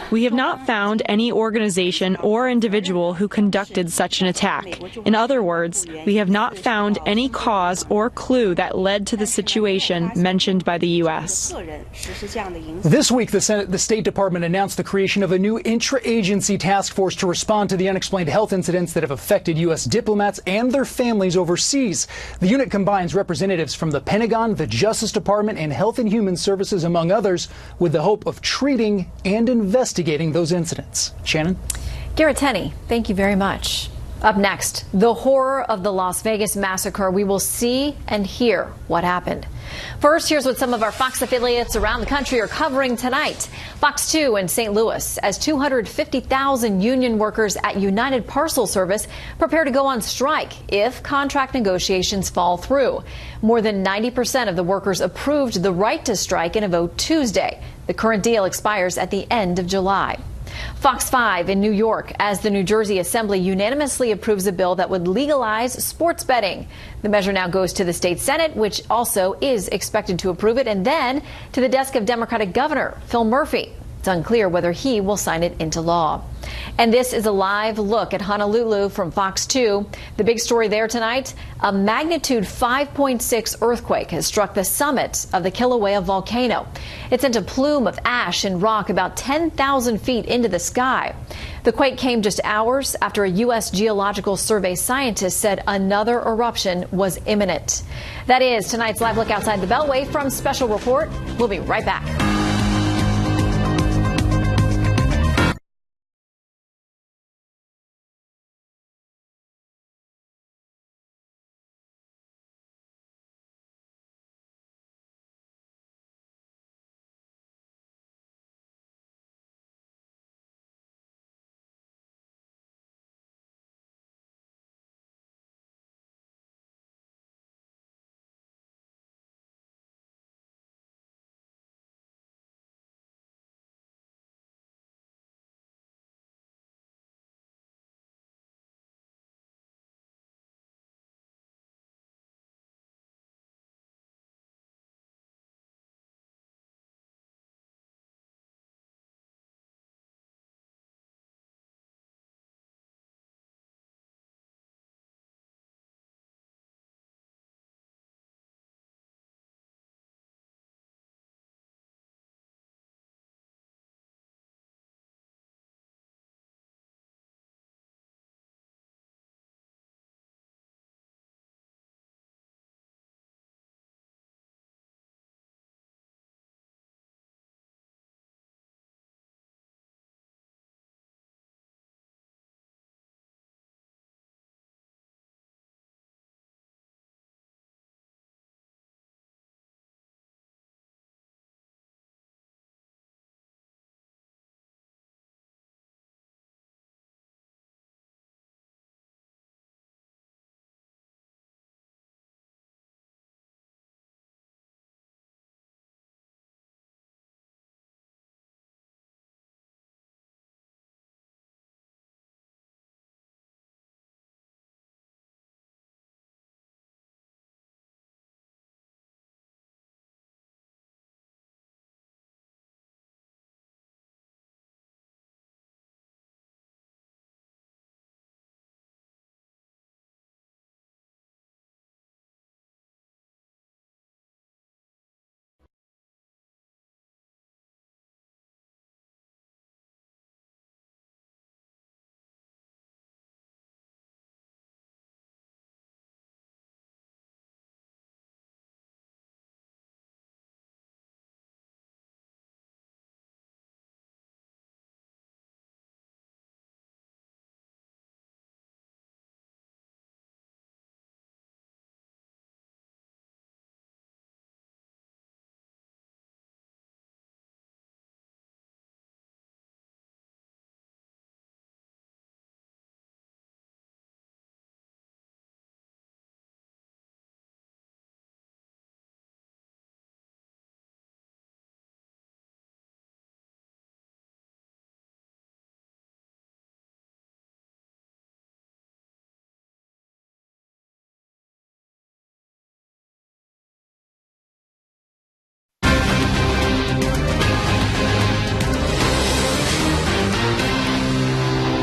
S5: We have not found any organization or individual who conducted such an attack. In other words, we have not found any cause or clue that led to the situation mentioned by the U.S.
S18: This week, the State Department announced the creation of a new intra-agency task force to respond to the unexplained health incidents that have affected U.S. diplomats and their families overseas. The unit combines representatives from the Pentagon, the Justice Department, and Health and Human Services, among others, with the hope of treating and investigating those incidents. Shannon?
S2: Garrett Tenney, thank you very much. Up next, the horror of the Las Vegas massacre. We will see and hear what happened. First, here's what some of our Fox affiliates around the country are covering tonight. Fox 2 in St. Louis, as 250,000 union workers at United Parcel Service prepare to go on strike if contract negotiations fall through. More than 90% of the workers approved the right to strike in a vote Tuesday. The current deal expires at the end of July. Fox 5 in New York, as the New Jersey Assembly unanimously approves a bill that would legalize sports betting. The measure now goes to the state Senate, which also is expected to approve it, and then to the desk of Democratic Governor Phil Murphy. It's unclear whether he will sign it into law. And this is a live look at Honolulu from Fox 2. The big story there tonight, a magnitude 5.6 earthquake has struck the summit of the Kilauea volcano. It sent a plume of ash and rock about 10,000 feet into the sky. The quake came just hours after a U.S. Geological Survey scientist said another eruption was imminent. That is tonight's live look outside the Beltway from Special Report. We'll be right back.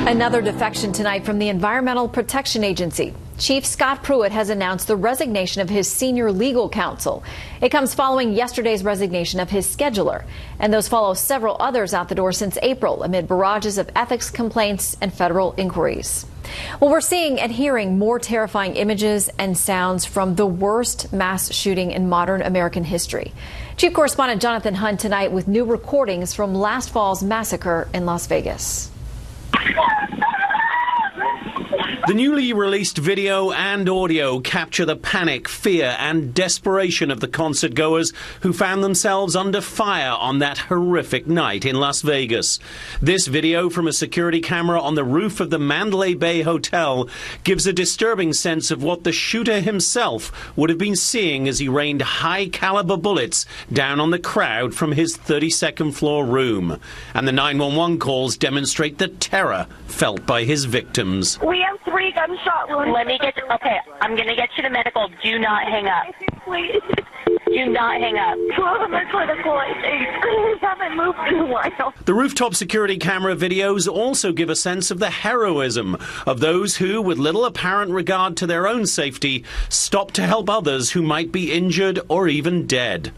S2: Another defection tonight from the Environmental Protection Agency. Chief Scott Pruitt has announced the resignation of his senior legal counsel. It comes following yesterday's resignation of his scheduler. And those follow several others out the door since April amid barrages of ethics complaints and federal inquiries. Well, we're seeing and hearing more terrifying images and sounds from the worst mass shooting in modern American history. Chief Correspondent Jonathan Hunt tonight with new recordings from last fall's massacre in Las Vegas.
S3: The newly released video and audio capture the panic, fear and desperation of the concertgoers who found themselves under fire on that horrific night in Las Vegas. This video from a security camera on the roof of the Mandalay Bay Hotel gives a disturbing sense of what the shooter himself would have been seeing as he rained high-caliber bullets down on the crowd from his 32nd floor room. And the 911 calls demonstrate the terror felt by his victims.
S10: We have 3 gunshot wounds. Let me get you, okay, I'm going to get you to medical. Do not hang up. Please. Do not hang up. 2 of them are critical. I haven't moved in a while.
S3: The rooftop security camera videos also give a sense of the heroism of those who, with little apparent regard to their own safety, stop to help others who might be injured or even dead.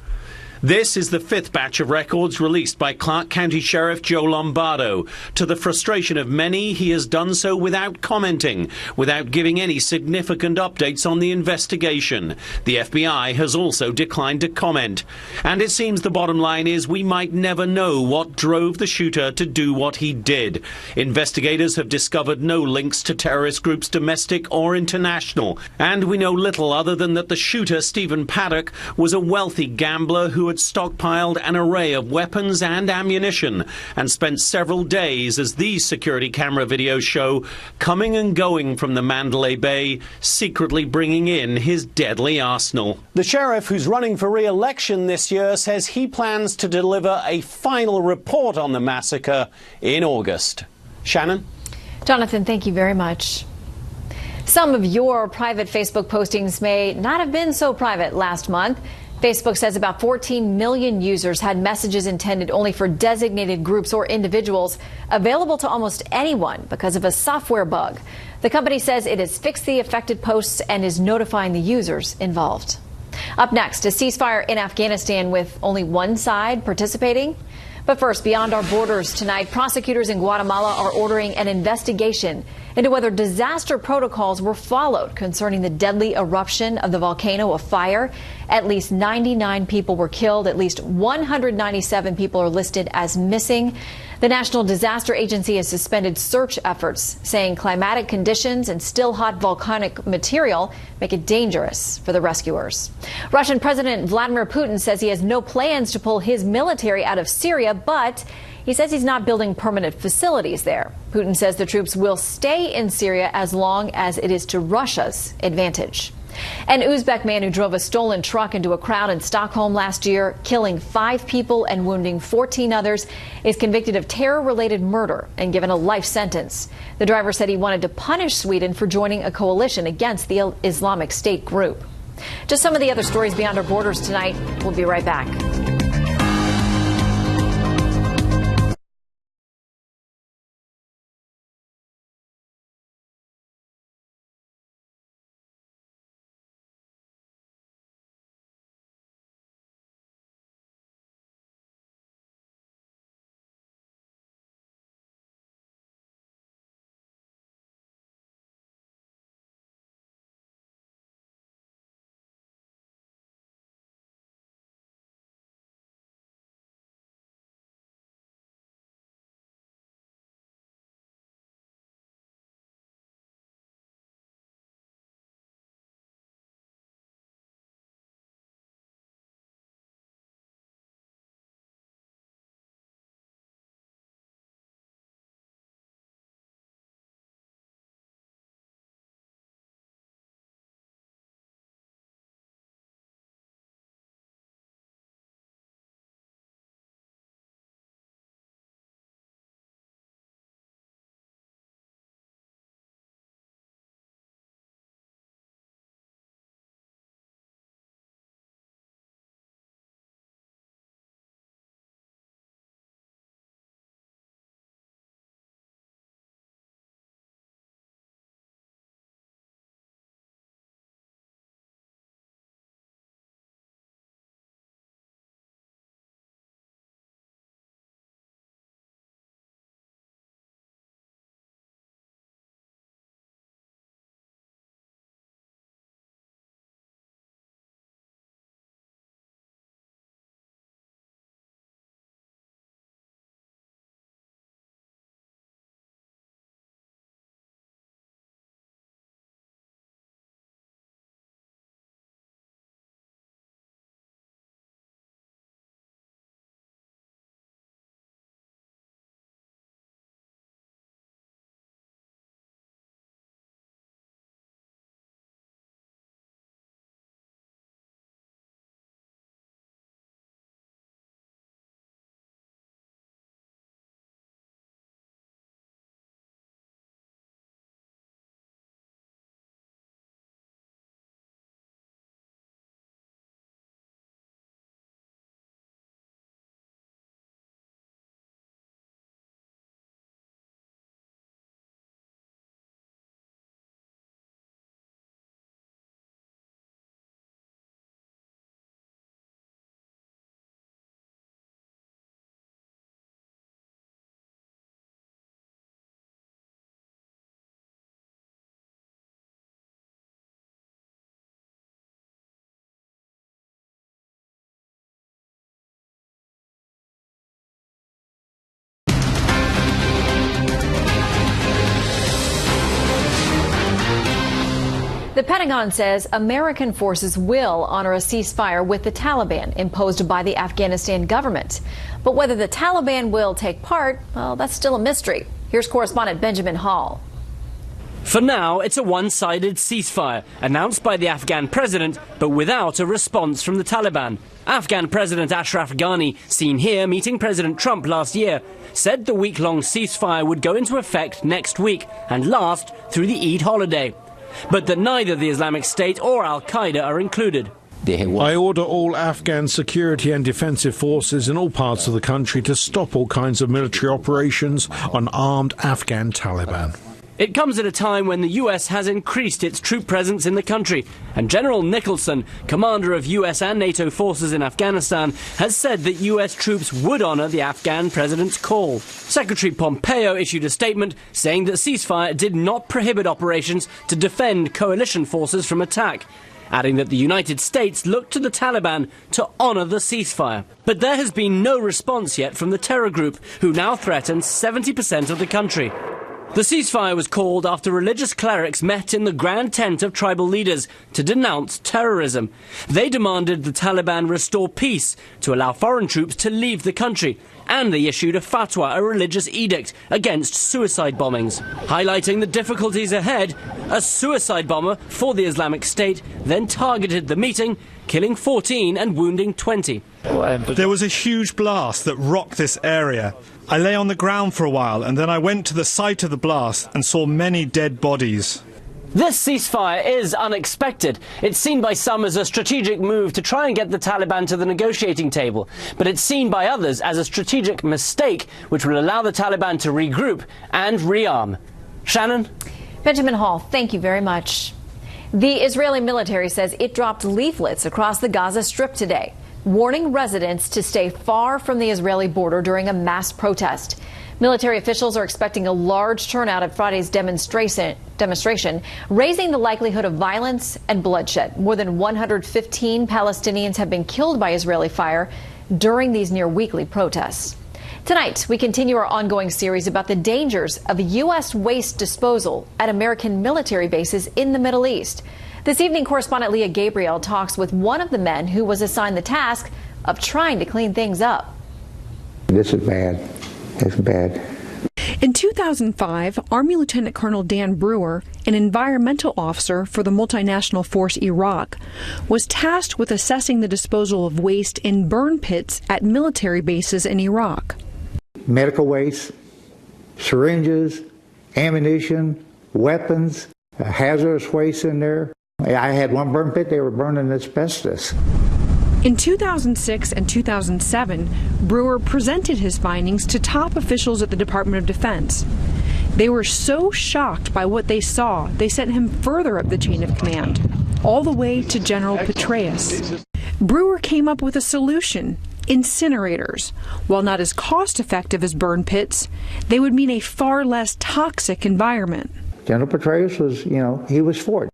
S3: This is the 5th batch of records released by Clark County Sheriff Joe Lombardo. To the frustration of many, he has done so without commenting, without giving any significant updates on the investigation. The FBI has also declined to comment. And it seems the bottom line is we might never know what drove the shooter to do what he did. Investigators have discovered no links to terrorist groups, domestic or international. And we know little other than that the shooter, Stephen Paddock, was a wealthy gambler who had stockpiled an array of weapons and ammunition and spent several days, as these security camera videos show, coming and going from the Mandalay Bay, secretly bringing in his deadly arsenal. The sheriff, who's running for re-election this year, says he plans to deliver a final report on the massacre in August. Shannon?
S2: Jonathan, thank you very much. Some of your private Facebook postings may not have been so private last month. Facebook says about 14 million users had messages intended only for designated groups or individuals available to almost anyone because of a software bug. The company says it has fixed the affected posts and is notifying the users involved. Up next, a ceasefire in Afghanistan with only one side participating. But first, beyond our borders tonight, prosecutors in Guatemala are ordering an investigation into whether disaster protocols were followed concerning the deadly eruption of the volcano of fire. At least 99 people were killed. At least 197 people are listed as missing. The National Disaster Agency has suspended search efforts, saying climatic conditions and still hot volcanic material make it dangerous for the rescuers. Russian President Vladimir Putin says he has no plans to pull his military out of Syria, but he says he's not building permanent facilities there. Putin says the troops will stay in Syria as long as it is to Russia's advantage. An Uzbek man who drove a stolen truck into a crowd in Stockholm last year, killing 5 people and wounding 14 others, is convicted of terror-related murder and given a life sentence. The driver said he wanted to punish Sweden for joining a coalition against the Islamic State group. Just some of the other stories beyond our borders tonight. We'll be right back. Pentagon says American forces will honor a ceasefire with the Taliban imposed by the Afghanistan government. But whether the Taliban will take part, well, that's still a mystery. Here's correspondent Benjamin Hall.
S4: For now, it's a one-sided ceasefire announced by the Afghan president, but without a response from the Taliban. Afghan President Ashraf Ghani, seen here meeting President Trump last year, said the week-long ceasefire would go into effect next week and last through the Eid holiday, but that neither the Islamic State or Al-Qaeda are included.
S6: I order all Afghan security and defensive forces in all parts of the country to stop all kinds of military operations on armed Afghan Taliban.
S4: It comes at a time when the US has increased its troop presence in the country, and General Nicholson, commander of US and NATO forces in Afghanistan, has said that US troops would honor the Afghan president's call. Secretary Pompeo issued a statement saying that ceasefire did not prohibit operations to defend coalition forces from attack, adding that the United States looked to the Taliban to honor the ceasefire. But there has been no response yet from the terror group, who now threatens 70% of the country. The ceasefire was called after religious clerics met in the grand tent of tribal leaders to denounce terrorism. They demanded the Taliban restore peace to allow foreign troops to leave the country, and they issued a fatwa, a religious edict, against suicide bombings. Highlighting the difficulties ahead, a suicide bomber for the Islamic State then targeted the meeting, killing 14 and wounding 20.
S12: There was a huge blast that rocked this area. I lay on the ground for a while, and then I went to the site of the blast and saw many dead bodies.
S4: This ceasefire is unexpected. It's seen by some as a strategic move to try and get the Taliban to the negotiating table, but it's seen by others as a strategic mistake which will allow the Taliban to regroup and rearm. Shannon?
S2: Benjamin Hall, thank you very much. The Israeli military says it dropped leaflets across the Gaza Strip today, warning residents to stay far from the Israeli border during a mass protest. Military officials are expecting a large turnout at Friday's demonstration, raising the likelihood of violence and bloodshed. More than 115 Palestinians have been killed by Israeli fire during these near-weekly protests. Tonight, we continue our ongoing series about the dangers of U.S. waste disposal at American military bases in the Middle East. This evening, correspondent Leah Gabriel talks with one of the men who was assigned the task of trying to clean things up.
S14: This is bad. It's bad.
S15: In 2005, Army Lieutenant Colonel Dan Brewer, an environmental officer for the multinational force Iraq, was tasked with assessing the disposal of waste in burn pits at military bases in Iraq.
S14: Medical waste, syringes, ammunition, weapons, hazardous waste in there. I had one burn pit, they were burning asbestos.
S15: In 2006 and 2007, Brewer presented his findings to top officials at the Department of Defense. They were so shocked by what they saw, they sent him further up the chain of command, all the way to General Petraeus. Brewer came up with a solution: incinerators. While not as cost-effective as burn pits, they would mean a far less toxic environment.
S14: General Petraeus was, he was for it.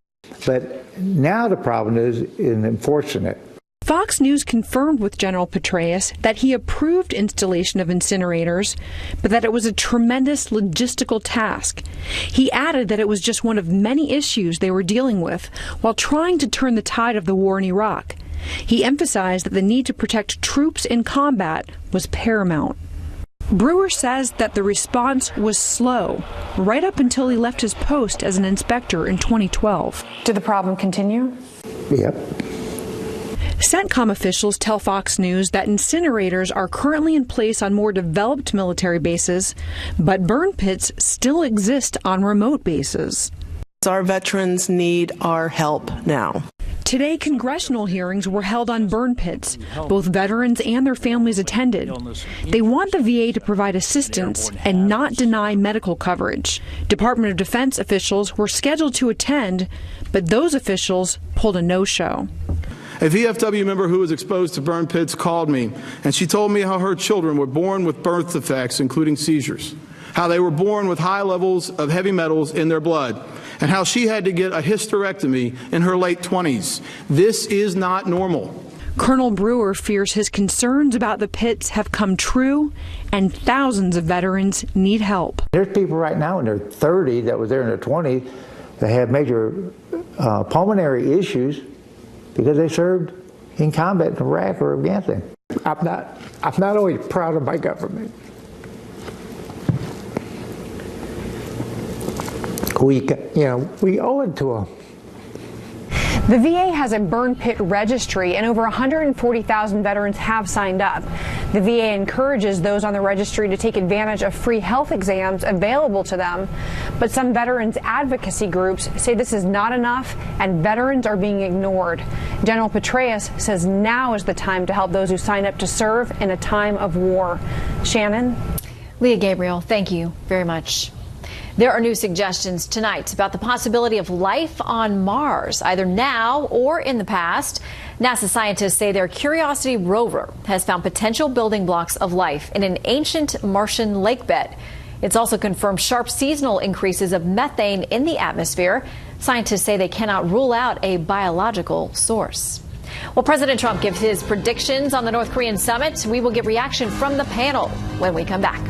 S14: But now the problem is in enforcing it.
S15: Fox News confirmed with General Petraeus that he approved installation of incinerators, but that it was a tremendous logistical task. He added that it was just one of many issues they were dealing with while trying to turn the tide of the war in Iraq. He emphasized that the need to protect troops in combat was paramount. Brewer says that the response was slow, right up until he left his post as an inspector in 2012. Did the problem continue?
S14: Yep.
S15: CENTCOM officials tell Fox News that incinerators are currently in place on more developed military bases, but burn pits still exist on remote bases.
S16: Our veterans need our help now.
S15: Today, congressional hearings were held on burn pits. Both veterans and their families attended. They want the VA to provide assistance and not deny medical coverage. Department of Defense officials were scheduled to attend, but those officials pulled a no-show.
S22: A VFW member who was exposed to burn pits called me, and she told me how her children were born with birth defects, including seizures, how they were born with high levels of heavy metals in their blood, and how she had to get a hysterectomy in her late 20s. This is not normal.
S15: Colonel Brewer fears his concerns about the pits have come true, and thousands of veterans need help.
S14: There's people right now in their 30s that was there in their 20s that have major pulmonary issues because they served in combat in Iraq or Afghanistan.
S1: I'm not only proud of my government. We owe it to them.
S15: The VA has a burn pit registry, and over 140,000 veterans have signed up. The VA encourages those on the registry to take advantage of free health exams available to them. But some veterans advocacy groups say this is not enough and veterans are being ignored. General Petraeus says now is the time to help those who sign up to serve in a time of war. Shannon?
S2: Leah Gabriel, thank you very much. There are new suggestions tonight about the possibility of life on Mars, either now or in the past. NASA scientists say their Curiosity rover has found potential building blocks of life in an ancient Martian lake bed. It's also confirmed sharp seasonal increases of methane in the atmosphere. Scientists say they cannot rule out a biological source. Well, President Trump gives his predictions on the North Korean summit. We will get reaction from the panel when we come back.